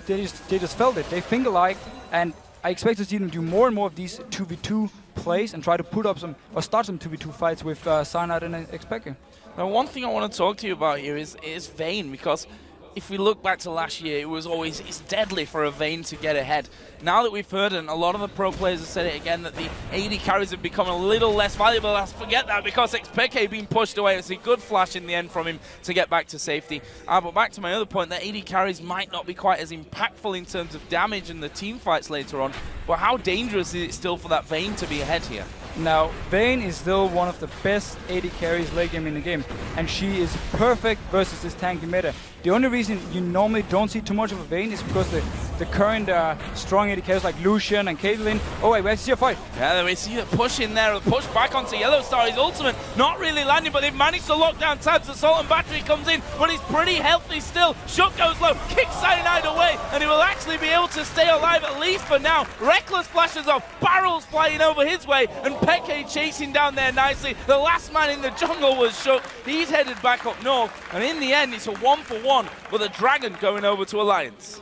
Speaker 5: they just felt it. They think alike, and I expect to see them do more and more of these 2v2 plays and try to put up some, or start some 2v2 fights with Cyanide and Xpeke.
Speaker 4: Now, one thing I want to talk to you about here is Vayne, because if we look back to last year, it was always, it's deadly for a Vayne to get ahead. Now that we've heard, and a lot of the pro players have said it again, that the AD carries have become a little less valuable. Let's forget that, because Xpeke being pushed away. It's a good flash in the end from him to get back to safety. But back to my other point, that AD carries might not be quite as impactful in terms of damage in the team fights later on. But how dangerous is it still for that Vayne to be ahead here?
Speaker 5: Now, Vayne is still one of the best AD carries late game in the game, and she is perfect versus this tanky meta. The only reason you normally don't see too much of a Vayne is because the current strong AD carries like Lucian and Caitlyn. Oh wait, we have to see a fight.
Speaker 4: Yeah, we see the push in there, the push back onto Yellowstar. His ultimate not really landing, but they've managed to lock down Tabs. Assault and Battery comes in, but he's pretty healthy still. Shook goes low, kicks Cyanide away, and he will actually be able to stay alive at least for now. Reckless flashes off, barrels flying over his way, and Peke chasing down there nicely. The last man in the jungle was Shook. He's headed back up north, and in the end, it's a 1-for-1 with a Dragon going over to Alliance.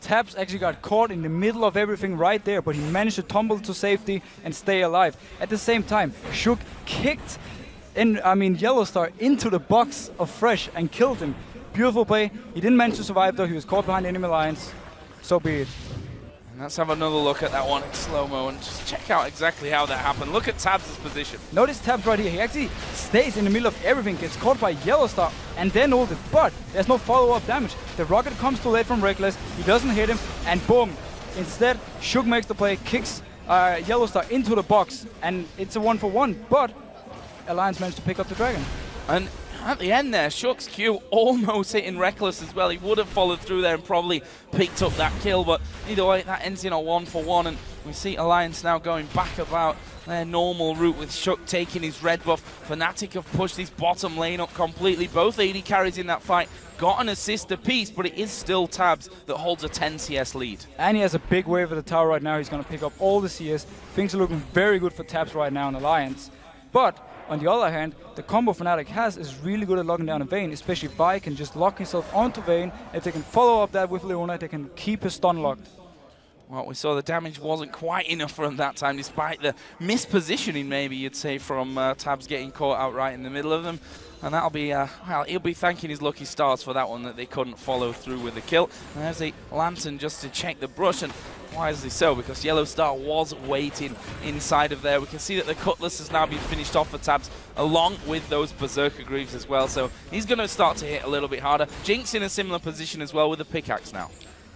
Speaker 5: Tabs actually got caught in the middle of everything right there, but he managed to tumble to safety and stay alive. At the same time, Shook kicked Yellowstar into the box of Thresh and killed him. Beautiful play. He didn't manage to survive though. He was caught behind enemy lines. So be it.
Speaker 4: And let's have another look at that one in slow-mo and just check out exactly how that happened. Look at Tabs' position.
Speaker 5: Notice Tabs right here. He actually stays in the middle of everything, gets caught by Yellowstar, and then ulted. But there's no follow-up damage. The rocket comes too late from Reckless. He doesn't hit him, and boom. Instead, Shook makes the play, kicks Yellowstar into the box, and it's a 1-for-1. But Alliance managed to pick up the Dragon.
Speaker 4: And at the end there, Shook's Q almost hitting Reckless as well. He would have followed through there and probably picked up that kill, but either way, that ends in a 1-for-1, and we see Alliance now going back about their normal route with Shook taking his red buff. Fnatic have pushed this bottom lane up completely. Both AD carries in that fight got an assist apiece, but it is still Tabs that holds a 10 CS lead.
Speaker 5: And he has a big wave at the tower right now. He's going to pick up all the CS. Things are looking very good for Tabs right now in Alliance. But on the other hand, the combo Fnatic has is really good at locking down a Vayne, especially if Vi can just lock himself onto Vayne. If they can follow up that with Leona, they can keep his stun locked.
Speaker 4: Well, we saw the damage wasn't quite enough for him that time, despite the mispositioning, maybe you'd say, from Tabs getting caught out right in the middle of them. And that'll be, well, he'll be thanking his lucky stars for that one, that they couldn't follow through with the kill. And there's a Lantern just to check the brush, and wisely so, because Yellow Star was waiting inside of there. We can see that the Cutlass has now been finished off for Tabs, along with those Berserker Greaves as well. So he's going to start to hit a little bit harder. Jinx in a similar position as well with the pickaxe now.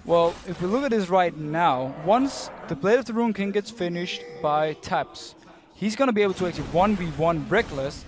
Speaker 5: Well, if we look at this right now, once the Blade of the Rune King gets finished by Tabs, he's going to be able to actually 1v1 Reckless.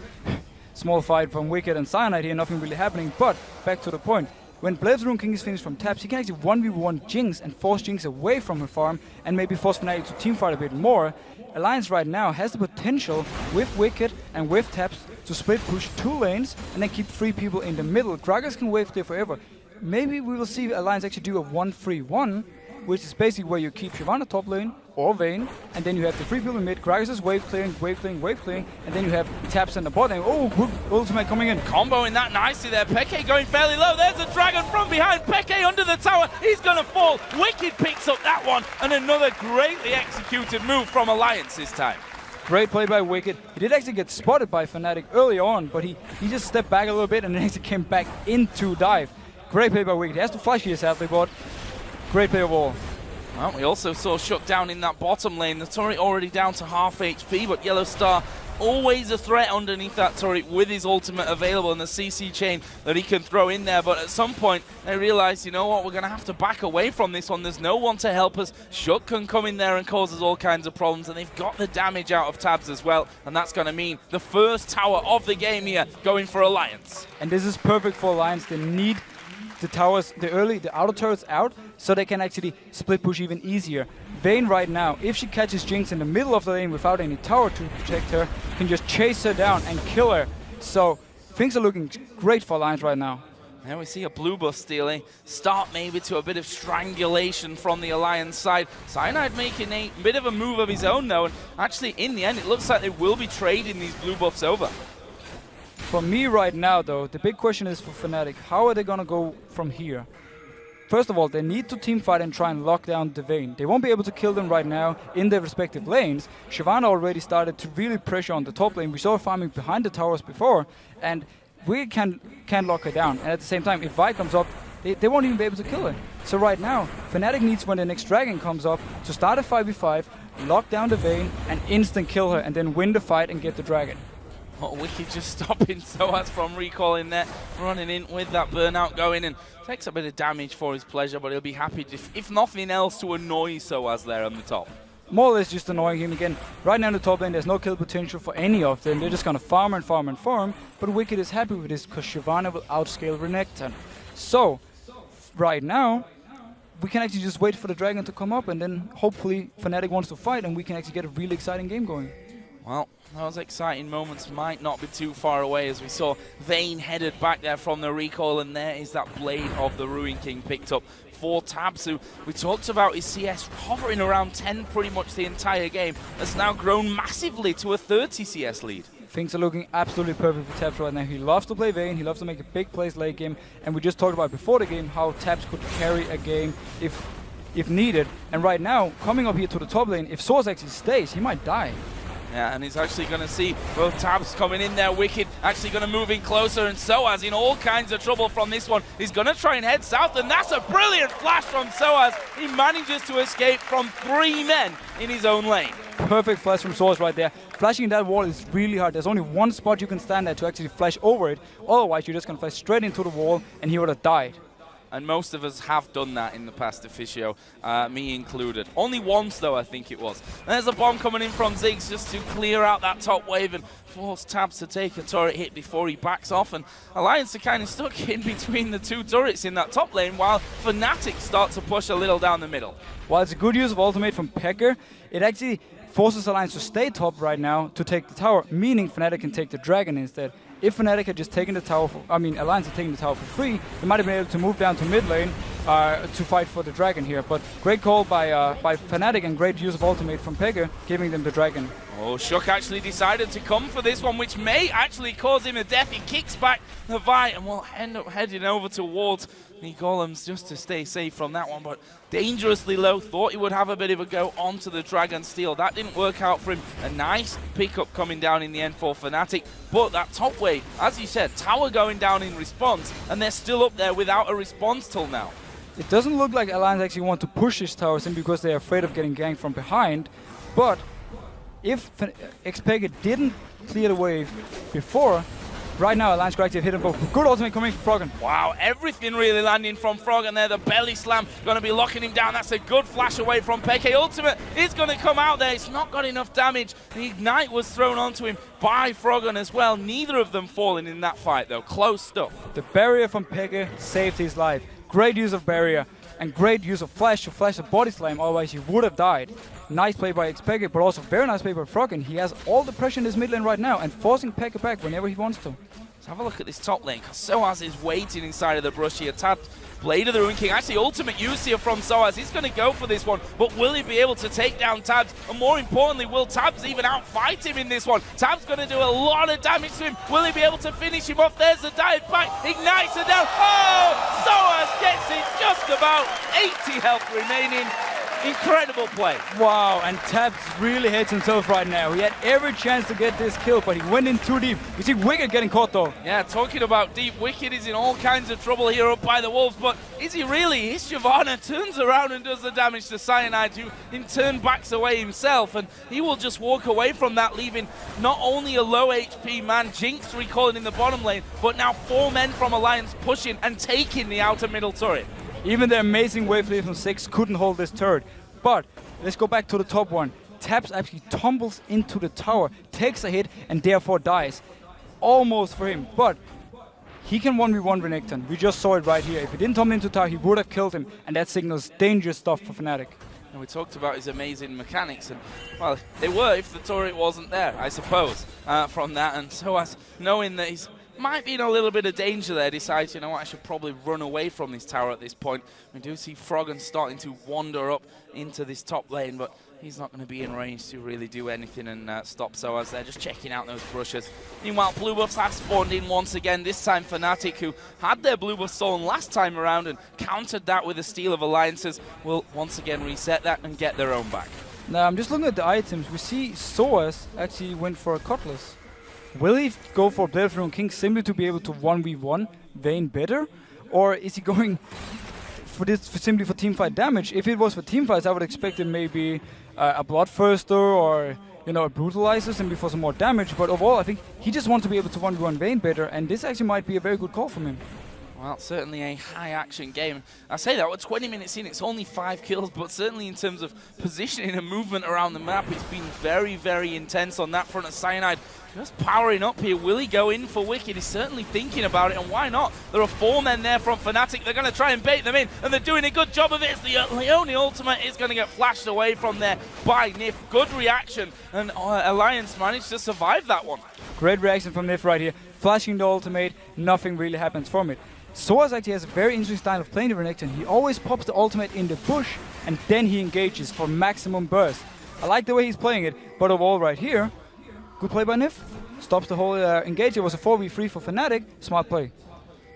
Speaker 5: Small fight from Wicked and Cyanide here, nothing really happening, but back to the point. When Blade of the Rune King is finished from Tabs, he can actually 1v1 Jinx and force Jinx away from her farm and maybe force Fnatic to teamfight a bit more. Alliance right now has the potential with Wicked and with Tabs to split push 2 lanes and then keep 3 people in the middle. Gragas can wave there forever. Maybe we will see Alliance actually do a 1-3-1, which is basically where you keep Shyvana top lane or Vayne, and then you have the 3 people in mid. Gragas is wave clearing, and then you have Tabs in the bot lane. Oh, good ultimate coming in.
Speaker 4: Comboing that nicely there. Peke going fairly low. There's a dragon from behind. Peke under the tower. He's going to fall. Wicked picks up that one, and another greatly executed move from Alliance this time.
Speaker 5: Great play by Wicked. He did actually get spotted by Fnatic early on, but he just stepped back a little bit and then actually came back into dive. Great play by Wicked. He has to flash here, sadly, but great play overall.
Speaker 4: Well, we also saw shut down in that bottom lane. The turret already down to half HP, but Yellow Star always a threat underneath that turret with his ultimate available and the CC chain that he can throw in there. But at some point, they realize, you know what, we're going to have to back away from this one. There's no one to help us. Shut can come in there and causes all kinds of problems, and they've got the damage out of Tabs as well, and that's going to mean the first tower of the game here going for Alliance.
Speaker 5: And this is perfect for Alliance. They need the towers, the outer turrets out, so they can actually split push even easier. Vayne right now, if she catches Jinx in the middle of the lane without any tower to protect her, can just chase her down and kill her. So things are looking great for Alliance right now.
Speaker 4: Now we see a blue buff stealing, start maybe to a bit of strangulation from the Alliance side. Cyanide making a bit of a move of his own though, and actually in the end it looks like they will be trading these blue buffs over.
Speaker 5: For me right now though, the big question is for Fnatic, how are they gonna go from here? First of all, they need to teamfight and try and lock down the Vayne. They won't be able to kill them right now in their respective lanes. Shyvana already started to really pressure on the top lane. We saw her farming behind the towers before, and we can lock her down. And at the same time, if Vi comes up, they won't even be able to kill her. So right now, Fnatic needs, when the next dragon comes up, to start a 5v5, lock down the Vayne, and instant kill her, and then win the fight and get the dragon.
Speaker 4: Oh, Wicked just stopping Soaz from recalling there, running in with that burnout going, and takes a bit of damage for his pleasure, but he'll be happy, if nothing else, to annoy Soaz there on the top.
Speaker 5: More or less just annoying him again. Right now in the top lane, there's no kill potential for any of them. They're just going to farm and farm and farm, but Wicked is happy with this because Shyvana will outscale Renekton. So, right now, we can actually just wait for the dragon to come up, and then hopefully Fnatic wants to fight, and we can actually get a really exciting game going.
Speaker 4: Well, those exciting moments might not be too far away as we saw Vayne headed back there from the recoil, and there is that Blade of the Ruin King picked up for Tabs, who we talked about his CS hovering around 10 pretty much the entire game, has now grown massively to a 30 CS lead.
Speaker 5: Things are looking absolutely perfect for Tabs right now. He loves to play Vayne, he loves to make a big plays late game, and we just talked about before the game how Tabs could carry a game if needed. And right now, coming up here to the top lane, if Source actually stays, he might die.
Speaker 4: Yeah, and he's actually going to see both Tabs coming in there. Wicked actually going to move in closer, and Soaz in all kinds of trouble from this one. He's going to try and head south, and that's a brilliant flash from Soaz. He manages to escape from 3 men in his own lane.
Speaker 5: Perfect flash from Soaz right there. Flashing that wall is really hard. There's only one spot you can stand at to actually flash over it. Otherwise, you're just going to flash straight into the wall, and he would have died.
Speaker 4: And most of us have done that in the past, Officio, me included. Only once, though, I think it was. There's a bomb coming in from Ziggs just to clear out that top wave and force Tabs to take a turret hit before he backs off. And Alliance are kind of stuck in between the 2 turrets in that top lane, while Fnatic start to push a little down the middle.
Speaker 5: While it's a good use of ultimate from Pecker, it actually forces Alliance to stay top right now to take the tower, meaning Fnatic can take the dragon instead. If Fnatic had just taken the tower, Alliance had taken the tower for free, they might have been able to move down to mid lane to fight for the dragon here. But great call by Fnatic and great use of ultimate from Pega, giving them the dragon.
Speaker 4: Oh, Shook actually decided to come for this one, which may actually cause him a death. He kicks back the Vi and will end up heading over towards the golems just to stay safe from that one, but dangerously low. Thought he would have a bit of a go onto the Dragon Steel. That didn't work out for him. A nice pickup coming down in the end for Fnatic, but that top wave, as you said, tower going down in response, and they're still up there without a response till now.
Speaker 5: It doesn't look like Alliance actually want to push his towers in because they're afraid of getting ganked from behind. But if Xpega didn't clear the wave before, right now Alliance could actually have hit him both. Good ultimate coming from Froggen.
Speaker 4: Wow, everything really landing from Froggen there. The belly slam going to be locking him down. That's a good flash away from Peke. Ultimate is going to come out there. It's not got enough damage. The Ignite was thrown onto him by Froggen as well. Neither of them falling in that fight though. Close stuff.
Speaker 5: The barrier from Peke saved his life. Great use of barrier and great use of flash to flash the body slam, otherwise he would have died. Nice play by Xpega, but also very nice play by Froggen. He has all the pressure in this mid lane right now and forcing Peke back whenever he wants to.
Speaker 4: Let's have a look at this top lane, because Soaz is waiting inside of the brush here. Tab, Blade of the Ruin King, actually ultimate use here from Soaz. He's going to go for this one, but will he be able to take down Tabs? And more importantly, will Tabs even outfight him in this one? Tabs going to do a lot of damage to him. Will he be able to finish him off? There's the dive back, ignites her down. Oh, Soaz gets it, just about 80 health remaining. Incredible play.
Speaker 5: Wow, and Tabs really hates himself right now. He had every chance to get this kill, but he went in too deep. You see Wicked getting caught though.
Speaker 4: Yeah, talking about deep, Wicked is in all kinds of trouble here up by the Wolves, but is he really? His Shyvana turns around and does the damage to Cyanide, who in turn backs away himself, and he will just walk away from that, leaving not only a low HP man, Jinx recalling in the bottom lane, but now 4 men from Alliance pushing and taking the outer middle turret.
Speaker 5: Even the amazing wave lead from 6 couldn't hold this turret. But let's go back to the top one. Tabs actually tumbles into the tower, takes a hit, and therefore dies. Almost for him, but he can 1v1 Renekton. We just saw it right here. If he didn't tumble into the tower, he would have killed him, and that signals dangerous stuff for Fnatic.
Speaker 4: And we talked about his amazing mechanics, and well, they were if the turret wasn't there, I suppose, from that. And so as knowing that he's might be in a little bit of danger there, decides, you know what, I should probably run away from this tower at this point. We do see Froggen starting to wander up into this top lane, but he's not going to be in range to really do anything and stop Soaz there, just checking out those brushes. Meanwhile, blue buffs have spawned in once again, this time Fnatic, who had their blue buff stolen last time around and countered that with a steal of alliances, will once again reset that and get their own back.
Speaker 5: Now, I'm just looking at the items. We see Soaz actually went for a Cutlass. Will he go for Blade of the Ruin King simply to be able to 1v1 Vayne better? Or is he going for this simply for teamfight damage? If it was for teamfights, I would expect him maybe a Bloodthirster or, you know, a Brutalizer simply for some more damage. But overall, I think he just wants to be able to 1v1 Vayne better, and this actually might be a very good call from him.
Speaker 4: Well, certainly a high-action game. I say that, we're 20 minutes in, it's only 5 kills, but certainly in terms of positioning and movement around the map, it's been very, very intense on that front of Cyanide. Just powering up here. Will he go in for Wicked? He's certainly thinking about it, and why not? There are 4 men there from Fnatic. They're going to try and bait them in, and they're doing a good job of it. The Leone ultimate is going to get flashed away from there by Nif. Good reaction, and Alliance managed to survive that one.
Speaker 5: Great reaction from Nif right here. Flashing the ultimate, nothing really happens from it. Soaz actually has a very interesting style of playing the Renekton. He always pops the ultimate in the bush, and then he engages for maximum burst. I like the way he's playing it, but overall right here, good play by Nif. Stops the whole engage. It was a 4v3 for Fnatic. Smart play.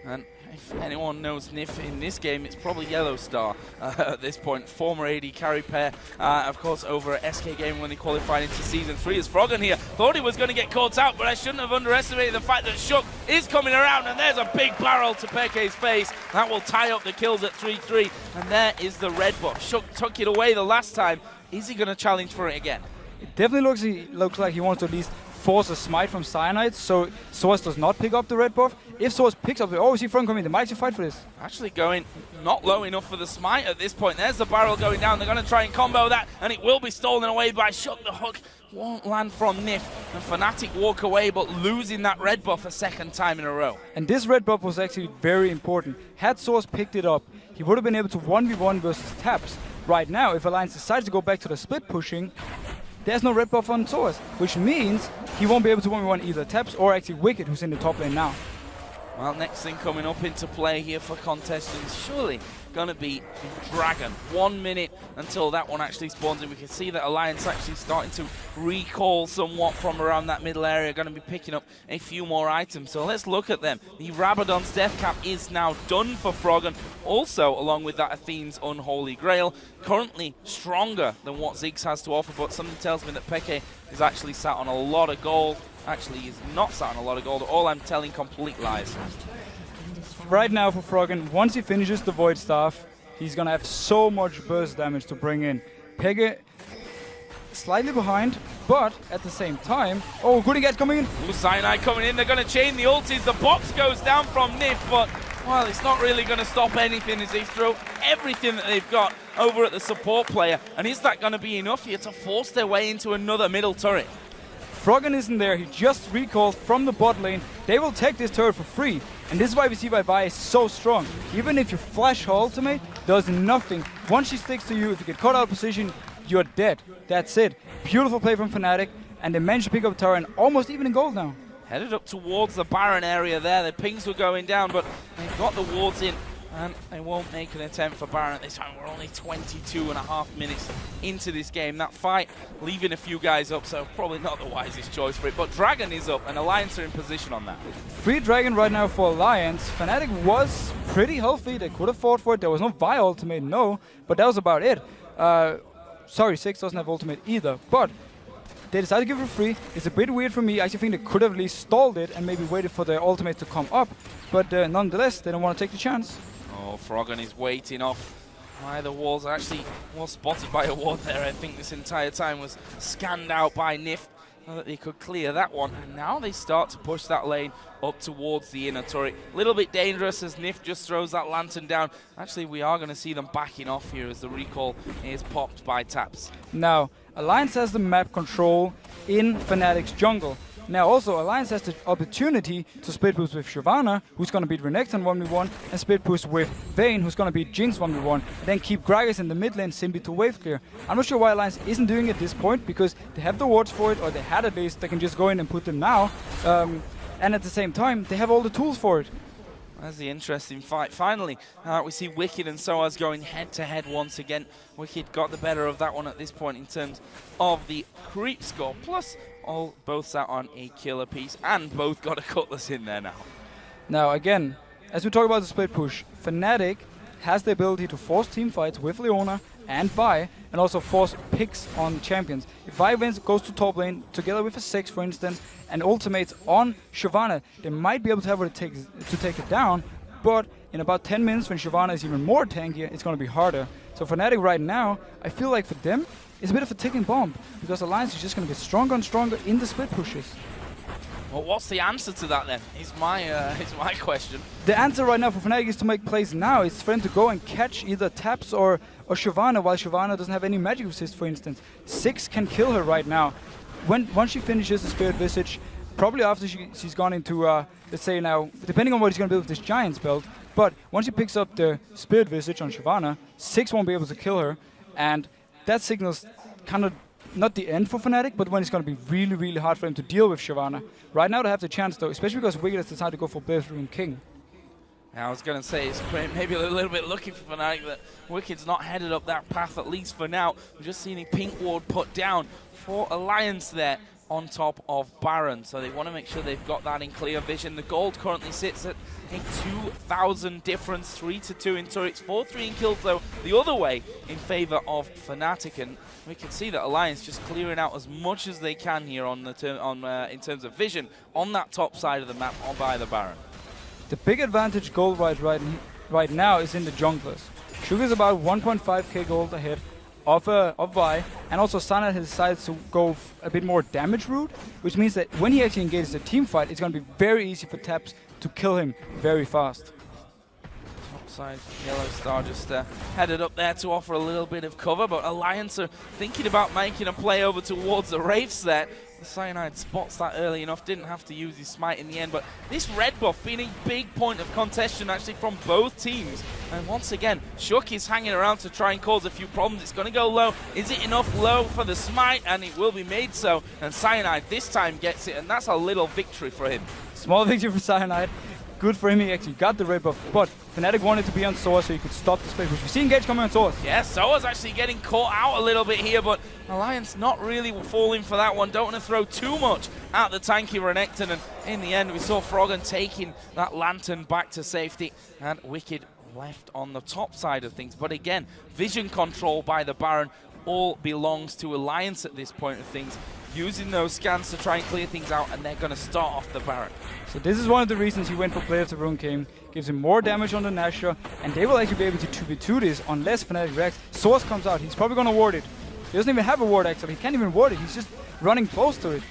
Speaker 4: And if anyone knows Nif in this game, it's probably Yellow Star at this point. Former AD carry pair, of course, over at SK Gaming when they qualified into Season 3. As Froggen here thought he was going to get caught out, but I shouldn't have underestimated the fact that Shook is coming around, and there's a big barrel to Peke's face. That will tie up the kills at 3-3, and there is the red buff. Shook took it away the last time. Is he going to challenge for it again?
Speaker 5: It definitely looks like he wants to at least force a smite from Cyanide, so Soaz does not pick up the red buff. If Soaz picks up the... Oh, we see Froggen coming. They might actually fight for this.
Speaker 4: Actually going not low enough for the smite at this point. There's the barrel going down. They're going to try and combo that, and it will be stolen away by Shook. The hook won't land from Nif, and Fnatic walk away, but losing that red buff a second time in a row.
Speaker 5: And this red buff was actually very important. Had Soaz picked it up, he would have been able to 1v1 versus Taps. Right now, if Alliance decides to go back to the split pushing, there's no red buff on Soaz, which means he won't be able to 1v1 either Taps or actually Wicked, who's in the top lane now.
Speaker 4: Well, next thing coming up into play here for contestants, surely going to be Dragon. 1 minute until that one actually spawns in. We can see that Alliance actually starting to recall somewhat from around that middle area, going to be picking up a few more items. So let's look at them. The Rabadon's Death Cap is now done for Froggen, also along with that Athene's Unholy Grail. Currently stronger than what Ziggs has to offer, but something tells me that Peke is actually sat on a lot of gold. Actually, he's not sat on a lot of gold. All I'm telling complete lies.
Speaker 5: Right now for Froggen, once he finishes the Void Staff, He's going to have so much burst damage to bring in. Pege slightly behind, but at the same time... Oh, good engage coming in.
Speaker 4: Ooh, Cyanide coming in. They're going to chain the ultis. The box goes down from Nif, but, well, it's not really going to stop anything as they throw everything that they've got over at the support player. And is that going to be enough here to force their way into another middle turret?
Speaker 5: Froggen isn't there. He just recalled from the bot lane. They will take this turret for free. And this is why we see Vi is so strong. Even if you flash her ultimate, does nothing. Once she sticks to you, if you get caught out of position, you're dead. That's it. Beautiful play from Fnatic. And they managed to pick up tower and almost even in gold now.
Speaker 4: Headed up towards the Baron area there. The pings were going down, but they've got the wards in. And they won't make an attempt for Baron at this time. We're only 22.5 minutes into this game. That fight leaving a few guys up, so probably not the wisest choice for it. But Dragon is up, and Alliance are in position on that.
Speaker 5: Free Dragon right now for Alliance. Fnatic was pretty healthy. They could have fought for it. There was no Vi ultimate, no. But that was about it. Sorry, Six doesn't have ultimate either. But they decided to give it free. It's a bit weird for me. I actually think they could have at least stalled it and maybe waited for their ultimate to come up. But nonetheless, they don't want to take the chance.
Speaker 4: Oh, Froggen is waiting off why the walls. Actually was spotted by a ward there. I think this entire time was scanned out by Nif so that they could clear that one. And now they start to push that lane up towards the inner turret. A little bit dangerous as Nif just throws that lantern down. Actually, we are going to see them backing off here as the recall is popped by Taps.
Speaker 5: Now, Alliance has the map control in Fnatic's jungle. Now also, Alliance has the opportunity to split push with Shyvana, who's going to beat Renekton 1v1, and split push with Vayne, who's going to beat Jinx 1v1, and then keep Gragas in the mid lane simply to wave clear. I'm not sure why Alliance isn't doing it at this point, because they have the wards for it, or they had at least. They can just go in and put them now. And at the same time, they have all the tools for it.
Speaker 4: That's the interesting fight. Finally, we see Wicked and Soaz going head-to-head once again. Wicked got the better of that one at this point in terms of the creep score. Plus, both sat on a killer piece and both got a Cutlass in there now.
Speaker 5: Now, again, as we talk about the split push, Fnatic has the ability to force team fights with Leona and Vi, and also force picks on champions. If Vi goes to top lane, together with a 6, for instance, and ultimates on Shyvana, they might be able to have what it takes to take it down, but in about 10 minutes, when Shyvana is even more tankier, it's going to be harder. So Fnatic right now, I feel like for them, it's a bit of a ticking bomb, because Alliance is just going to get stronger and stronger in the split pushes.
Speaker 4: Well, what's the answer to that then? Is my question.
Speaker 5: The answer right now for Fnatic is to make plays now. It's for them to go and catch either Taps or Shyvana, while Shyvana doesn't have any magic resist, for instance. 6 can kill her right now. Once she finishes the Spirit Visage, probably after she's gone into, let's say now, depending on what he's going to build with this Giant's build, but once she picks up the Spirit Visage on Shyvana, 6 won't be able to kill her, and that signals kind of not the end for Fnatic, but when it's going to be really, really hard for them to deal with Shyvana. Right now they have the chance though, especially because Wicked has decided to go for Bedroom King.
Speaker 4: I was going to say it's maybe a little bit lucky for Fnatic that Wicked's not headed up that path, at least for now. We've just seen a pink ward put down for Alliance there on top of Baron. So they want to make sure they've got that in clear vision. The gold currently sits at a 2,000 difference, 3-2 in turrets, 4-3 in kills though, the other way in favor of Fnatic. And we can see that Alliance just clearing out as much as they can here on the in terms of vision on that top side of the map by the Baron.
Speaker 5: The big advantage gold-wise right now is in the junglers. Sugar's about 1.5k gold ahead of Vi, and also Sana has decided to go a bit more damage route, which means that when he actually engages a team fight, it's going to be very easy for Taps to kill him very fast.
Speaker 4: Top side, Yellow Star just headed up there to offer a little bit of cover, but Alliance are thinking about making a play over towards the Wraiths there. The Cyanide spots that early enough, didn't have to use his smite in the end, but this red buff being a big point of contention actually from both teams. And once again, Shook is hanging around to try and cause a few problems. It's going to go low. Is it enough low for the smite? And it will be made so. And Cyanide this time gets it, and that's a little victory for him.
Speaker 5: Small victory for Cyanide. Good for him, he actually got the red buff, but Fnatic wanted to be on Soaz so he could stop the split push. We see Engage coming on Soaz.
Speaker 4: Yeah, Soaz actually getting caught out a little bit here, but Alliance not really falling for that one. Don't want to throw too much at the tanky Renekton, and in the end we saw Froggen taking that lantern back to safety, and Wicked left on the top side of things. But again, vision control by the Baron all belongs to Alliance at this point of things. using those scans to try and clear things out, and they're going to start off the Baron.
Speaker 5: So this is one of the reasons he went for Play of the Rune King. Gives him more damage on the Nashor, and they will actually be able to 2v2 this unless Fnatic reacts. Source comes out, he's probably going to ward it. He doesn't even have a ward actually, he can't even ward it, he's just running close to it.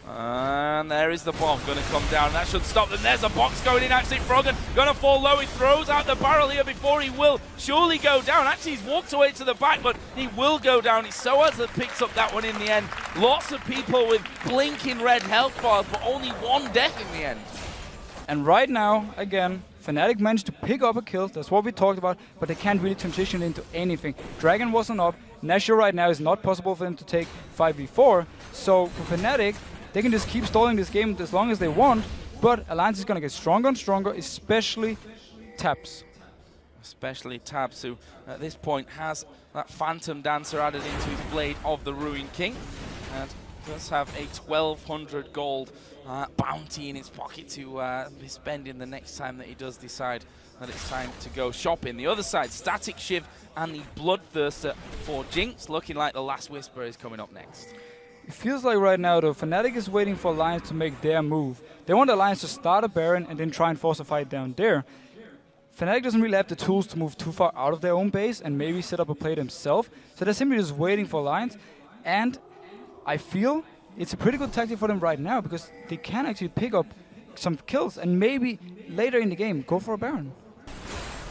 Speaker 4: And there is the bomb going to come down. That should stop them. There's a box going in. Actually, Froggen going to fall low. He throws out the barrel here before he will surely go down. Actually, he's walked away to the back, but he will go down. It's Soaz that picks up that one in the end. Lots of people with blinking red health bars, but only one death in the end.
Speaker 5: And right now, again, Fnatic managed to pick up a kill. That's what we talked about, but they can't really transition into anything. Dragon wasn't up. Nashor right now is not possible for them to take 5v4. So for Fnatic, they can just keep stalling this game as long as they want, but Alliance is going to get stronger and stronger, especially Tabs.
Speaker 4: Especially Tabs, who at this point has that Phantom Dancer added into his Blade of the Ruined King, and does have a 1200 gold bounty in his pocket to be spending the next time that he does decide that it's time to go shopping. The other side, Static Shiv and the Bloodthirster for Jinx, looking like the Last Whisper is coming up next.
Speaker 5: It feels like right now, though, Fnatic is waiting for Alliance to make their move. They want Alliance to start a Baron and then try and force a fight down there. Fnatic doesn't really have the tools to move too far out of their own base and maybe set up a play themselves. So they're simply just waiting for Alliance. And I feel it's a pretty good tactic for them right now because they can actually pick up some kills and maybe later in the game go for a Baron.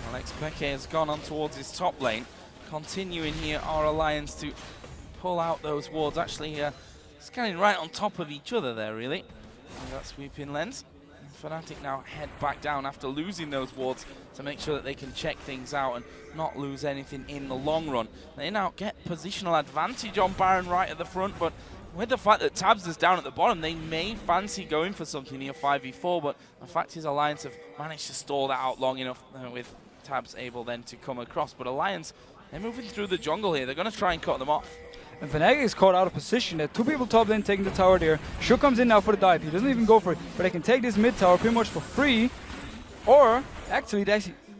Speaker 4: Alex Peke has gone on towards his top lane. Continuing here, our Alliance to pull out those wards. Actually, scanning right on top of each other there, really. And that sweeping lens. And Fnatic now head back down after losing those wards to make sure that they can check things out and not lose anything in the long run. They now get positional advantage on Baron right at the front, but with the fact that Tabs is down at the bottom, they may fancy going for something here 5v4, but the fact is Alliance have managed to stall that out long enough with Tabs able then to come across. But Alliance, they're moving through the jungle here. They're going to try and cut them off.
Speaker 5: And Fnatic is caught out of position. There are two people top lane taking the tower there. Shu comes in now for the dive. He doesn't even go for it, but they can take this mid tower pretty much for free. Or, actually,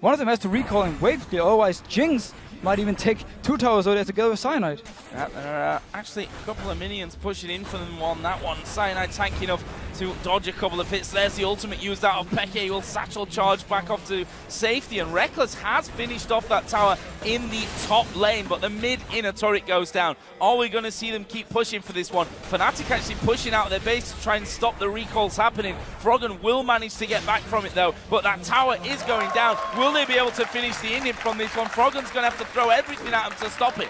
Speaker 5: one of them has to recall and wait for the, otherwise Jinx might even take 2 towers over there together with Cyanide.
Speaker 4: Yeah, there are actually a couple of minions pushing in for them on that one. Cyanide tanky enough to dodge a couple of hits. There's the ultimate used out of Peke. He will satchel charge back off to safety, and Reckless has finished off that tower in the top lane, but the mid inner turret goes down. Are we going to see them keep pushing for this one? Fnatic actually pushing out of their base to try and stop the recalls happening. Froggen will manage to get back from it though, but that tower is going down. Will they be able to finish the inhib from this one? Froggen's going to have to throw everything at him to stop it.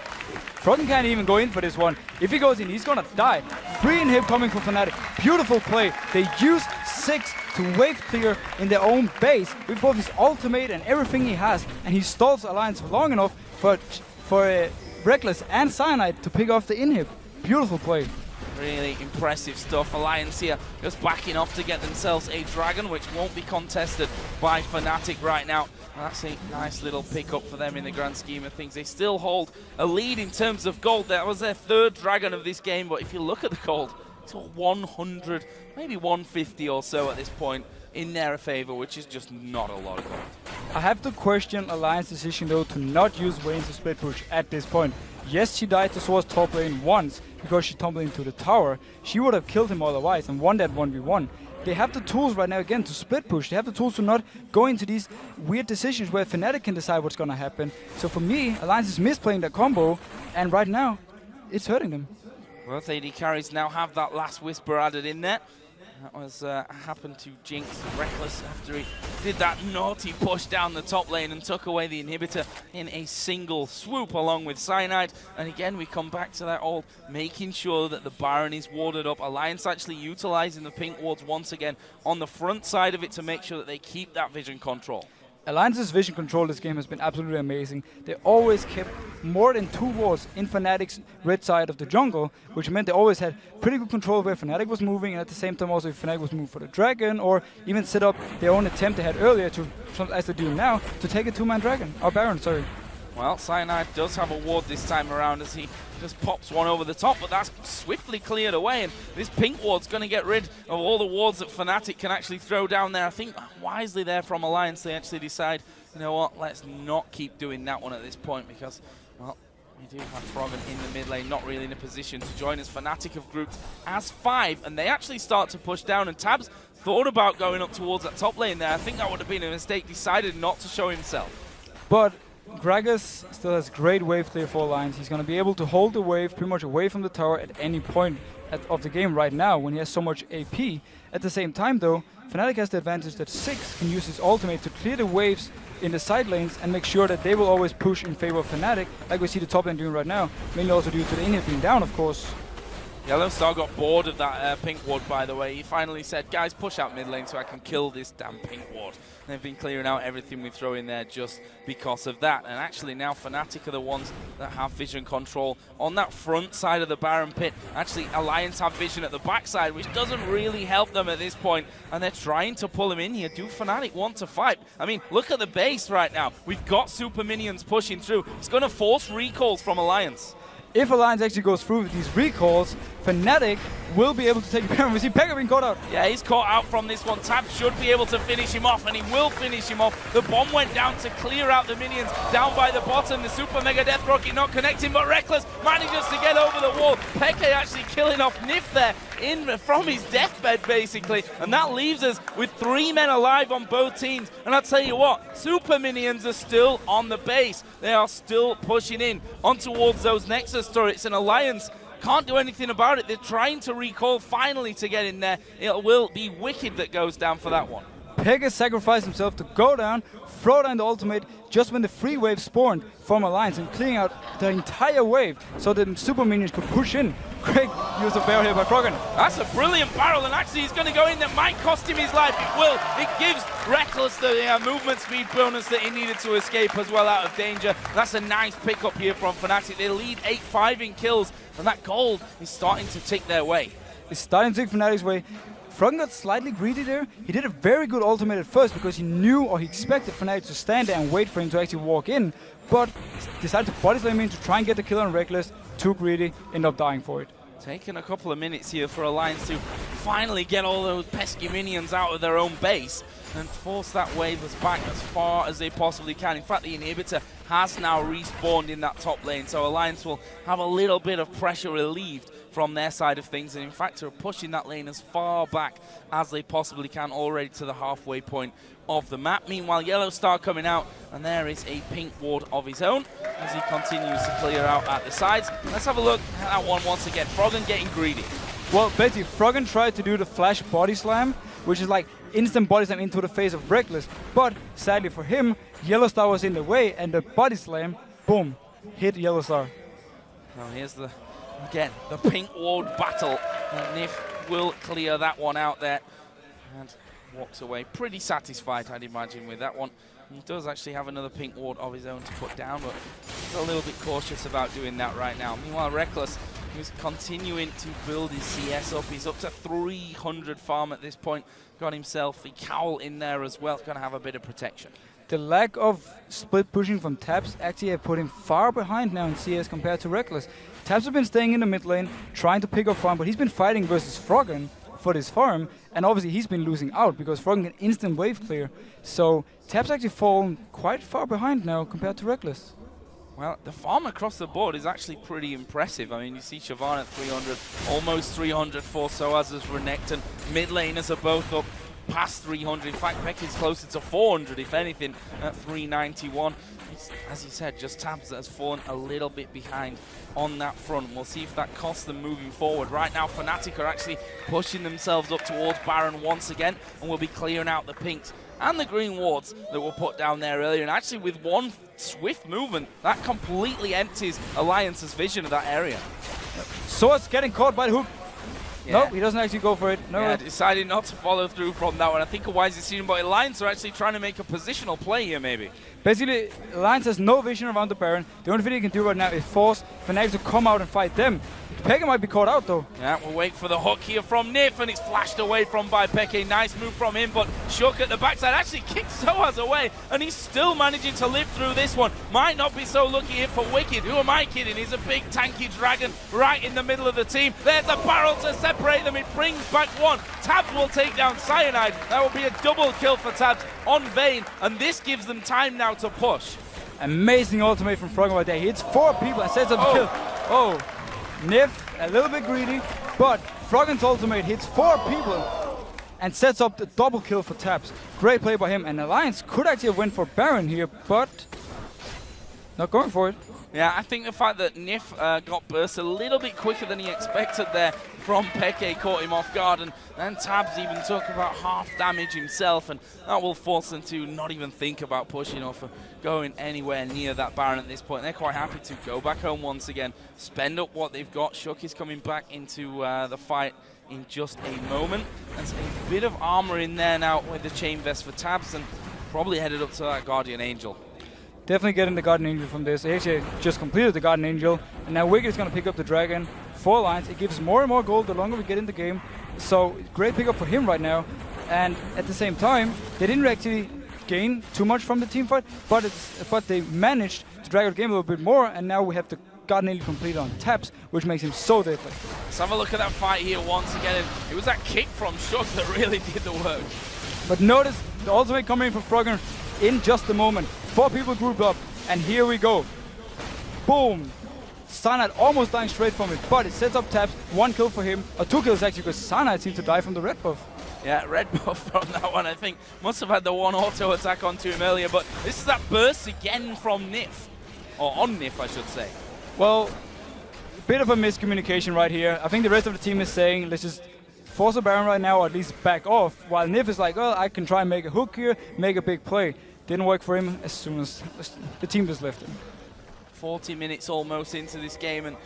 Speaker 5: Froggen can't even go in for this one. If he goes in, he's gonna die. Free inhib coming from Fnatic. Beautiful play. They use 6 to wave clear in their own base with both his ultimate and everything he has, and he stalls Alliance for long enough for Reckless and Cyanide to pick off the inhib. Beautiful play.
Speaker 4: Really impressive stuff. Alliance here just backing off to get themselves a dragon, which won't be contested by Fnatic right now. And that's a nice little pickup for them in the grand scheme of things. They still hold a lead in terms of gold. That was their 3rd dragon of this game, but if you look at the gold, it's 100, maybe 150 or so at this point in their favor, which is just not a lot of gold.
Speaker 5: I have to question Alliance's decision though to not use Vayne to split push at this point. Yes, she died to Source top lane once because she tumbled into the tower. She would have killed him otherwise and won that 1v1. They have the tools right now again to split push. They have the tools to not go into these weird decisions where Fnatic can decide what's going to happen. So for me, Alliance is misplaying that combo, and right now, it's hurting them.
Speaker 4: Both AD carries now have that Last Whisper added in there. That was happened to Jinx Reckless after he did that naughty push down the top lane and took away the inhibitor in a single swoop along with Cyanide. And again, we come back to that old making sure that the Baron is warded up. Alliance actually utilizing the pink wards once again on the front side of it to make sure that they keep that vision control.
Speaker 5: Alliance's vision control this game has been absolutely amazing. They always kept more than 2 wards in Fnatic's red side of the jungle, which meant they always had pretty good control where Fnatic was moving, and at the same time also if Fnatic was moving for the dragon, or even set up their own attempt they had earlier to, as they do now, to take a 2-man dragon, or Baron, sorry.
Speaker 4: Well, Cyanide does have a ward this time around as he just pops one over the top, but that's swiftly cleared away, and this pink ward's going to get rid of all the wards that Fnatic can actually throw down there. I think wisely there from Alliance, they actually decide, you know what, let's not keep doing that one at this point because, well, We do have Froggen in the mid lane, not really in a position to join us. Fnatic have grouped as 5, and they actually start to push down, and Tabs thought about going up towards that top lane there. I think that would have been a mistake, decided not to show himself.
Speaker 5: But Gragas still has great wave clear for Alliance. He's going to be able to hold the wave pretty much away from the tower at any point of the game right now when he has so much AP. At the same time though, Fnatic has the advantage that Six can use his ultimate to clear the waves in the side lanes and make sure that they will always push in favor of Fnatic, like we see the top lane doing right now, mainly also due to the inhib being down, of course.
Speaker 4: Yellowstar got bored of that pink ward, by the way. He finally said, guys, push out mid lane so I can kill this damn pink ward. And they've been clearing out everything we throw in there just because of that. And actually now Fnatic are the ones that have vision control on that front side of the Baron pit. Actually, Alliance have vision at the backside, which doesn't really help them at this point. And they're trying to pull him in here. Do Fnatic want to fight? I mean, look at the base right now. We've got super minions pushing through. It's going to force recalls from Alliance.
Speaker 5: If Alliance actually goes through with these recalls, Fnatic will be able to take Baron. We see Pekka being caught out.
Speaker 4: Yeah, he's caught out from this one. Tab should be able to finish him off, and he will finish him off. The bomb went down to clear out the minions down by the bottom. The Super Mega Death Rocket not connecting, but Reckless manages to get over the wall. Pekka actually killing off Nif there from his deathbed, basically. And that leaves us with 3 men alive on both teams. And I'll tell you what, Super Minions are still on the base. They are still pushing in on towards those Nexus turrets, and Alliance can't do anything about it. They're trying to recall finally to get in there. It will be Wicked that goes down for that one.
Speaker 5: Pekka sacrificed himself to go down, throw down the ultimate just when the free wave spawned from Alliance and clearing out the entire wave so that Super Minions could push in. Great use of barrel here by Froggen.
Speaker 4: That's a brilliant barrel, and actually he's going to go in. That might cost him his life. It will. It gives Reckless the movement speed bonus that he needed to escape as well out of danger. That's a nice pickup here from Fnatic. They lead 8-5 in kills, and that gold is starting to tick their way.
Speaker 5: It's starting to tick Fnatic's way. Froggen got slightly greedy there. He did a very good ultimate at first because he knew or he expected Fnatic to stand there and wait for him to actually walk in, but decided to body slam him to try and get the kill on Reckless. Too greedy, end up dying for it.
Speaker 4: Taking a couple of minutes here for Alliance to finally get all those pesky minions out of their own base and force that waveless back as far as they possibly can. In fact, the inhibitor has now respawned in that top lane, so Alliance will have a little bit of pressure relieved from their side of things, and in fact are pushing that lane as far back as they possibly can, already to the halfway point of the map. Meanwhile, Yellowstar coming out, and there is a pink ward of his own as he continues to clear out at the sides. Let's have a look at that one once again. Froggen getting greedy.
Speaker 5: Well, basically, Froggen tried to do the flash body slam, which is like instant body slam into the face of Reckless, but sadly for him, Yellowstar was in the way, and the body slam, boom, hit Yellowstar.
Speaker 4: Now here's the pink ward battle, and Nif will clear that one out there and walks away pretty satisfied, I'd imagine, with that one. He does actually have another pink ward of his own to put down, but he's a little bit cautious about doing that right now. Meanwhile, Reckless, who's continuing to build his CS up. He's up to 300 farm at this point. Got himself the cowl in there as well. Going to have a bit of protection.
Speaker 5: The lack of split pushing from Tabs actually have put him far behind now in CS compared to Reckless. Tabs have been staying in the mid lane, trying to pick up farm, but he's been fighting versus Froggen for this farm, and obviously he's been losing out because Froggen can instant wave clear. So Tabs actually fallen quite far behind now compared to Reckless.
Speaker 4: Well, the farm across the board is actually pretty impressive. I mean, you see Siobhan at 300, almost 300 for Soaz as Renekton. Mid laners are both up past 300. In fact, Pekka's closer to 400, if anything, at 391. It's, as you said, just Tabs that has fallen a little bit behind on that front. We'll see if that costs them moving forward. Right now, Fnatic are actually pushing themselves up towards Baron once again, and will be clearing out the pinks and the green wards that were put down there earlier. And actually, with one swift movement, that completely empties Alliance's vision of that area.
Speaker 5: So it's getting caught by the hook.
Speaker 4: Yeah.
Speaker 5: Nope, he doesn't actually go for it. No.
Speaker 4: Yeah, decided not to follow through from that one. I think a wise decision, but Alliance are actually trying to make a positional play here, maybe.
Speaker 5: Basically, Alliance has no vision around the Baron. The only thing he can do right now is force Fnatic to come out and fight them. Pekka might be caught out though.
Speaker 4: Yeah, we'll wait for the hook here from Nif, and it's flashed away from by Pekka. Nice move from him, but Shook at the backside actually kicks Soaz away, and he's still managing to live through this one. Might not be so lucky here for Wicked. Who am I kidding? He's a big tanky dragon right in the middle of the team. There's a barrel to separate them. It brings back one. Tabs will take down Cyanide. That will be a double kill for Tabs on Vayne, and this gives them time now to push.
Speaker 5: Amazing ultimate from Froggen right there. He hits 4 people and sets up the kill. Oh, Nif, a little bit greedy, but Froggen's ultimate hits 4 people and sets up the double kill for Taps. Great play by him, and Alliance could actually have went for Baron here, but not going for it.
Speaker 4: Yeah, I think the fact that Nif got burst a little bit quicker than he expected there from Peke caught him off guard, and then Tabs even took about half damage himself, and that will force them to not even think about pushing or for going anywhere near that Baron at this point. They're quite happy to go back home once again, spend up what they've got. Shook is coming back into the fight in just a moment. There's a bit of armor in there now with the chain vest for Tabs, and probably headed up to that Guardian Angel.
Speaker 5: Definitely getting the Guardian Angel from this. He actually just completed the Guardian Angel, and now Wicked is going to pick up the Dragon. 4 lines. It gives more and more gold the longer we get in the game. So great pickup for him right now. And at the same time, they didn't actually gain too much from the team fight, but they managed to drag out the game a little bit more, and now we have the Guardian Angel complete on Taps, which makes him so deadly.
Speaker 4: Let's have a look at that fight here once again. And it was that kick from Shook that really did the work.
Speaker 5: But notice the ultimate coming in from Froggen in just a moment. 4 people grouped up, and here we go. Boom! Cyanide almost dying straight from it, but it sets up Taps. 1 kill for him, or 2 kills actually, because Cyanide seems to die from the red buff.
Speaker 4: Yeah, red buff from that one, I think. Must have had the 1 auto attack onto him earlier, but this is that burst again from Nif. Or on Nif, I should say.
Speaker 5: Well, a bit of a miscommunication right here. I think the rest of the team is saying, let's just force a Baron right now, or at least back off, while Nif is like, well, I can try and make a hook here, make a big play. Didn't work for him as soon as the team just left him.
Speaker 4: 40 minutes almost into this game, and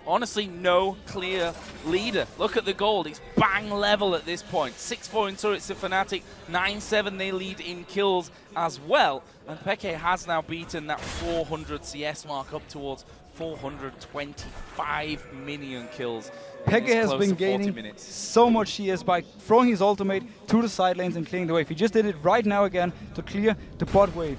Speaker 4: honestly, no clear leader. Look at the gold. It's bang level at this point. 6-4 in turrets to Fnatic. 9-7 they lead in kills as well. And Peke has now beaten that 400 CS mark up towards 425 million kills.
Speaker 5: Peke has been gaining so much CS by throwing his ultimate to the side lanes and clearing the wave. He just did it right now again to clear the bot wave.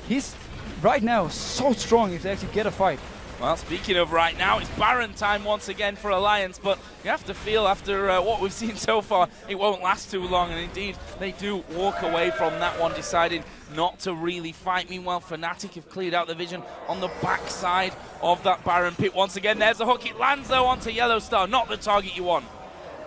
Speaker 5: He's right now so strong if they actually get a fight.
Speaker 4: Well, speaking of right now, it's Baron time once again for Alliance, but you have to feel after what we've seen so far, it won't last too long, and indeed, they do walk away from that one, deciding not to really fight. Meanwhile, Fnatic have cleared out the vision on the backside of that Baron pit. Once again, there's a hook. It lands, though, onto Yellow Star, not the target you want.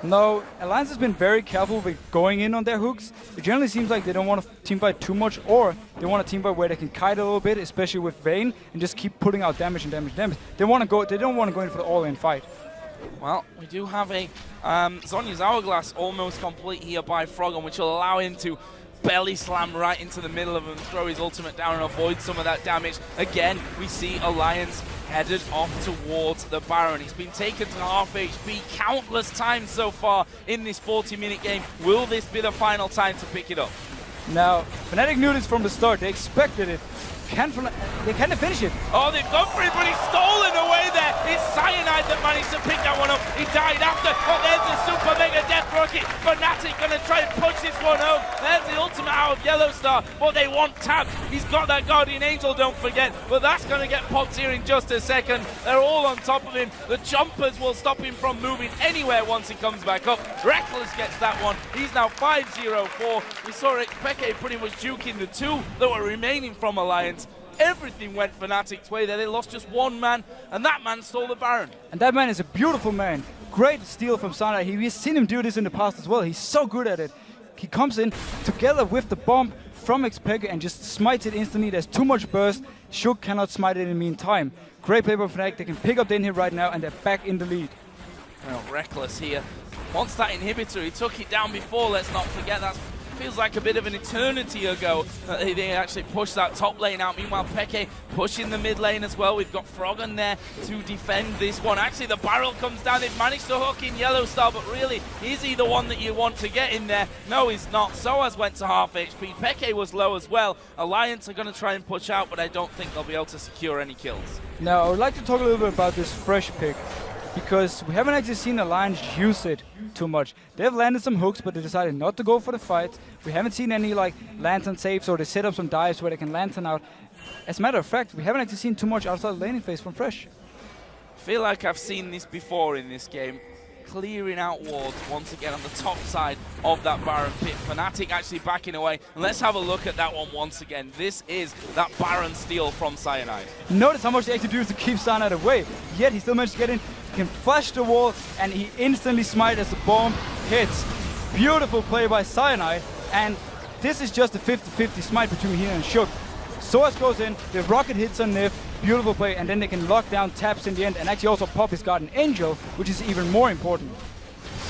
Speaker 5: No, Alliance has been very careful with going in on their hooks. It generally seems like they don't want to teamfight too much, or they want a teamfight where they can kite a little bit, especially with Vayne, and just keep putting out damage and damage and damage. They don't want to go in for the all-in fight.
Speaker 4: Well, we do have a Zhonya's Hourglass almost complete here by Froggen, which will allow him to belly slam right into the middle of him, throw his ultimate down and avoid some of that damage. Again, we see Alliance headed off towards the Baron. He's been taken to half HP countless times so far in this 40-minute game. Will this be the final time to pick it up?
Speaker 5: Now, Fnatic knew this from the start. They expected it. They can't finish it.
Speaker 4: Oh, they've gone for it, but he's stolen away there. It's Cyanide that managed to pick that one up. He died after. Oh, there's the super mega death rocket. Fnatic going to try and push this one home. There's the ultimate out of Yellow Star, but they want Tabs. He's got that Guardian Angel, don't forget, but that's going to get popped here in just a second. They're all on top of him. The jumpers will stop him from moving anywhere once he comes back up. Reckless gets that one. He's now 5-0-4. We saw it, Peke pretty much juking the 2 that were remaining from Alliance. Everything went Fnatic's way there. They lost just 1 man, and that man stole the Baron.
Speaker 5: And that man is a beautiful man. Great steal from Sana. We've seen him do this in the past as well. He's so good at it. He comes in together with the bomb from Xpeke and just smites it instantly. There's too much burst. Shook cannot smite it in the meantime. Great play by Fnatic. They can pick up the inhib right now, and they're back in the lead.
Speaker 4: Well, Reckless here. Wants that inhibitor. He took it down before, let's not forget. That feels like a bit of an eternity ago that they actually pushed that top lane out. Meanwhile, Peke pushing the mid lane as well. We've got Froggen there to defend this one. Actually, the barrel comes down. They've managed to hook in Yellow Star, but really, is he the one that you want to get in there? No, he's not. Soaz went to half HP. Peke was low as well. Alliance are going to try and push out, but I don't think they'll be able to secure any kills.
Speaker 5: Now, I would like to talk a little bit about this fresh pick, because we haven't actually seen Alliance use it too much. They've landed some hooks, but they decided not to go for the fight. We haven't seen any like lantern saves, or they set up some dives where they can lantern out. As a matter of fact, we haven't actually seen too much outside the laning phase from Fresh.
Speaker 4: I feel like I've seen this before in this game. clearing out wards once again on the top side of that Baron pit. Fnatic actually backing away. And let's have a look at that one once again. This is that Baron steal from Cyanide.
Speaker 5: Notice how much they actually do to keep Cyanide away. Yet he still managed to get in. He can flash the wall, and he instantly smite as the bomb hits. Beautiful play by Cyanide. And this is just a 50-50 smite between here and Shook. Source goes in, the rocket hits on Nif, beautiful play, and then they can lock down taps in the end and actually also pop his Guardian Angel, which is even more important.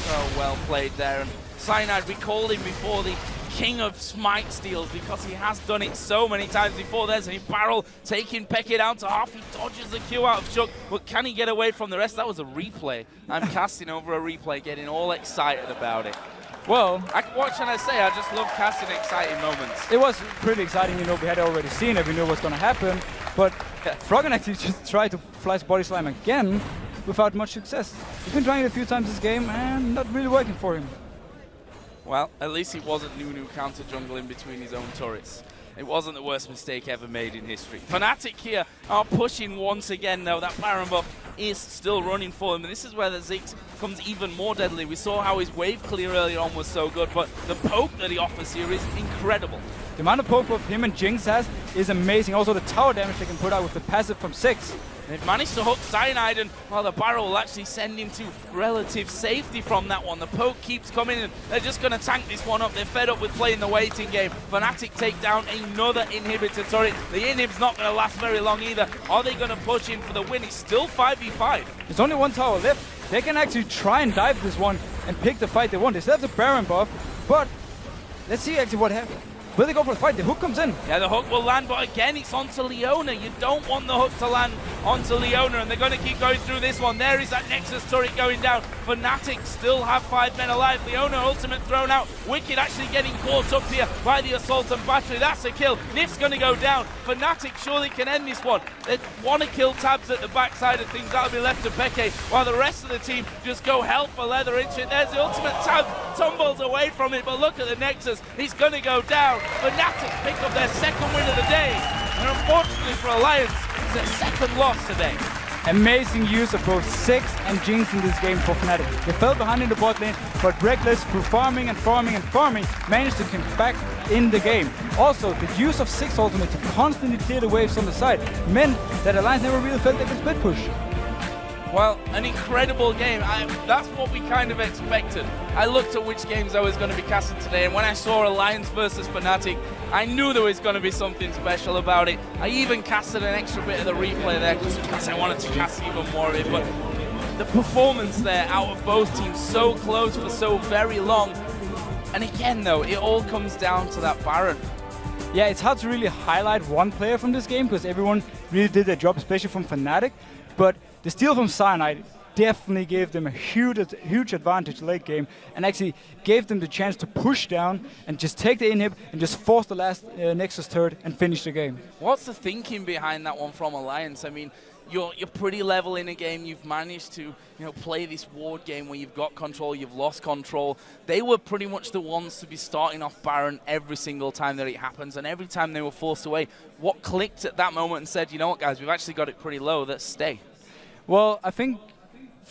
Speaker 4: So well played there. And Cyanide, we called him before the king of smite steals because he has done it so many times before. There's a barrel taking Peke down to half. He dodges the Q out of Shook, but can he get away from the rest? That was a replay. I'm casting over a replay, getting all excited about it.
Speaker 5: Well,
Speaker 4: what should I say? I just love casting exciting moments.
Speaker 5: It was pretty exciting, you know, we had already seen it, we knew what's going to happen, but Froggen actually just tried to flash Body Slam again without much success. He's been trying it a few times this game and not really working for him.
Speaker 4: Well, at least he wasn't Nunu counter jungle in between his own turrets. It wasn't the worst mistake ever made in history. Fnatic here are pushing once again, though. That Baron buff is still running for him, and this is where the Ziggs comes even more deadly. We saw how his wave clear earlier on was so good, but the poke that he offers here is incredible.
Speaker 5: The amount of poke buff him and Jinx has is amazing. Also the tower damage they can put out with the passive from 6.
Speaker 4: They've managed to hook Cyanide, and well, the barrel will actually send him to relative safety from that one. The poke keeps coming, and they're just going to tank this one up. They're fed up with playing the waiting game. Fnatic take down another inhibitor turret. The inhib's not going to last very long either. Are they going to push in for the win? It's still 5v5.
Speaker 5: There's only one tower left. They can actually try and dive this one and pick the fight they want. They still have the Baron buff, but let's see actually what happens. Will they go for the fight? The hook comes in.
Speaker 4: Yeah, the hook will land, but again, it's onto Leona. You don't want the hook to land onto Leona, and they're going to keep going through this one. There is that Nexus turret going down. Fnatic still have 5 men alive. Leona ultimate thrown out. Wicked actually getting caught up here by the Assault and Battery. That's a kill. Nif's going to go down. Fnatic surely can end this one. They want to kill Tabs at the backside of things. That'll be left to Peke, while the rest of the team just go hell for leather into it. There's the ultimate. Tabs tumbles away from it, but look at the Nexus. He's going to go down. Fnatic pick up their second win of the day, and unfortunately for Alliance, it's their second loss today.
Speaker 5: Amazing use of both Six and Jinx in this game for Fnatic. They fell behind in the bot lane, but Reckless, through farming and farming and farming, managed to come back in the game. Also, the use of Six ultimate to constantly clear the waves on the side meant that Alliance never really felt they could split push.
Speaker 4: Well, an incredible game. That's what we kind of expected. I looked at which games I was going to be casting today, and when I saw Alliance versus Fnatic, I knew there was going to be something special about it. I even casted an extra bit of the replay there just because I wanted to cast even more of it. But the performance there out of both teams, so close for so very long. And again, though, it all comes down to that Baron.
Speaker 5: Yeah, it's hard to really highlight one player from this game because everyone really did their job, especially from Fnatic. But the steal from Cyanide definitely gave them a huge advantage late game and actually gave them the chance to push down and just take the inhib and just force the last Nexus turret and finish the game.
Speaker 4: What's the thinking behind that one from Alliance? I mean, you're pretty level in a game. You've managed to play this ward game where you've got control, you've lost control. They were pretty much the ones to be starting off Baron every single time that it happens, and every time they were forced away, what clicked at that moment and said, you know what guys, we've actually got it pretty low, let's stay?
Speaker 5: Well, I think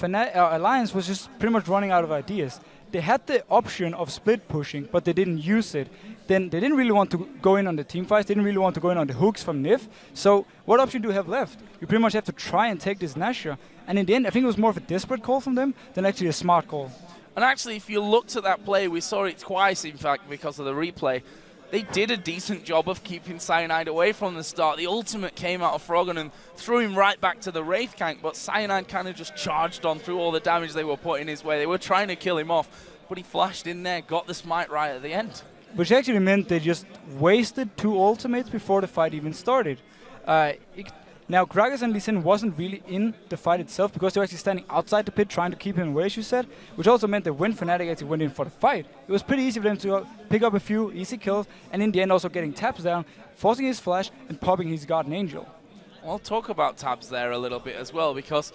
Speaker 5: Alliance was just pretty much running out of ideas. They had the option of split pushing, but they didn't use it. Then they didn't really want to go in on the team fights, they didn't really want to go in on the hooks from Nif. So what option do you have left? You pretty much have to try and take this Nashor. And in the end, I think it was more of a desperate call from them than actually a smart call.
Speaker 4: And actually, if you looked at that play, we saw it twice, in fact, because of the replay. They did a decent job of keeping Cyanide away from the start. The ultimate came out of Froggen and threw him right back to the Wraith Gank, but Cyanide kind of just charged on through all the damage they were putting his way. They were trying to kill him off, but he flashed in there, got the smite right at the end.
Speaker 5: Which actually meant they just wasted 2 ultimates before the fight even started. Now, Gragas and Lee Sin wasn't really in the fight itself because they were actually standing outside the pit trying to keep him away, as you said, which also meant that when Fnatic actually went in for the fight, it was pretty easy for them to pick up a few easy kills and in the end also getting taps down, forcing his flash and popping his Guardian Angel.
Speaker 4: We'll talk about Tabs there a little bit as well because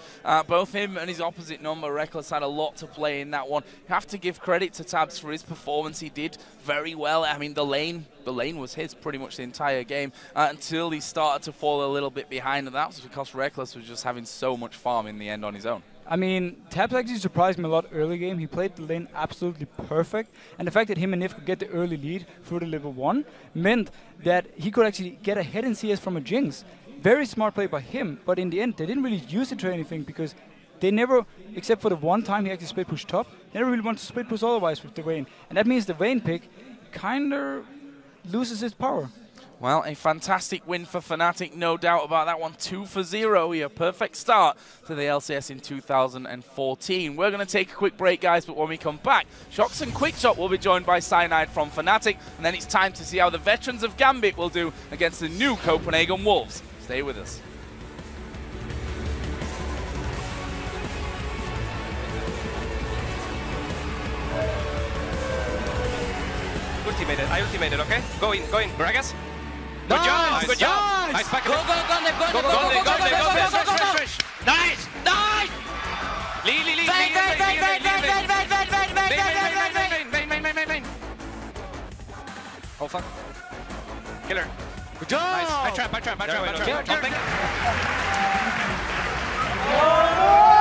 Speaker 4: both him and his opposite number, Reckless, had a lot to play in that one. You have to give credit to Tabs for his performance. He did very well. I mean, the lane was his pretty much the entire game until he started to fall a little bit behind, and that was because Reckless was just having so much farm in the end on his own.
Speaker 5: I mean, Tabs actually surprised me a lot early game. He played the lane absolutely perfect. And the fact that him and Nif could get the early lead through the level 1 meant that he could actually get ahead in CS from a Jinx. Very smart play by him, but in the end, they didn't really use it to anything because they never, except for the one time he actually split push top, they never really wanted to split push otherwise with the Vayne. And that means the Vayne pick kinda loses its power.
Speaker 4: Well, a fantastic win for Fnatic, no doubt about that one. 2-0 here. Perfect start to the LCS in 2014. We're going to take a quick break, guys, but when we come back, Shox and Quickshot will be joined by Cyanide from Fnatic, and then it's time to see how the veterans of Gambit will do against the new Copenhagen Wolves. Stay with us.
Speaker 11: Ultimated, I ultimated, okay? Go in, Gragas.
Speaker 12: Good job,
Speaker 11: Good job.
Speaker 12: Nice back.
Speaker 11: Go, go, Nice, nice. Lead. Oh fuck. Killer.
Speaker 12: Good job.
Speaker 11: Nice. I trap.
Speaker 12: Kill.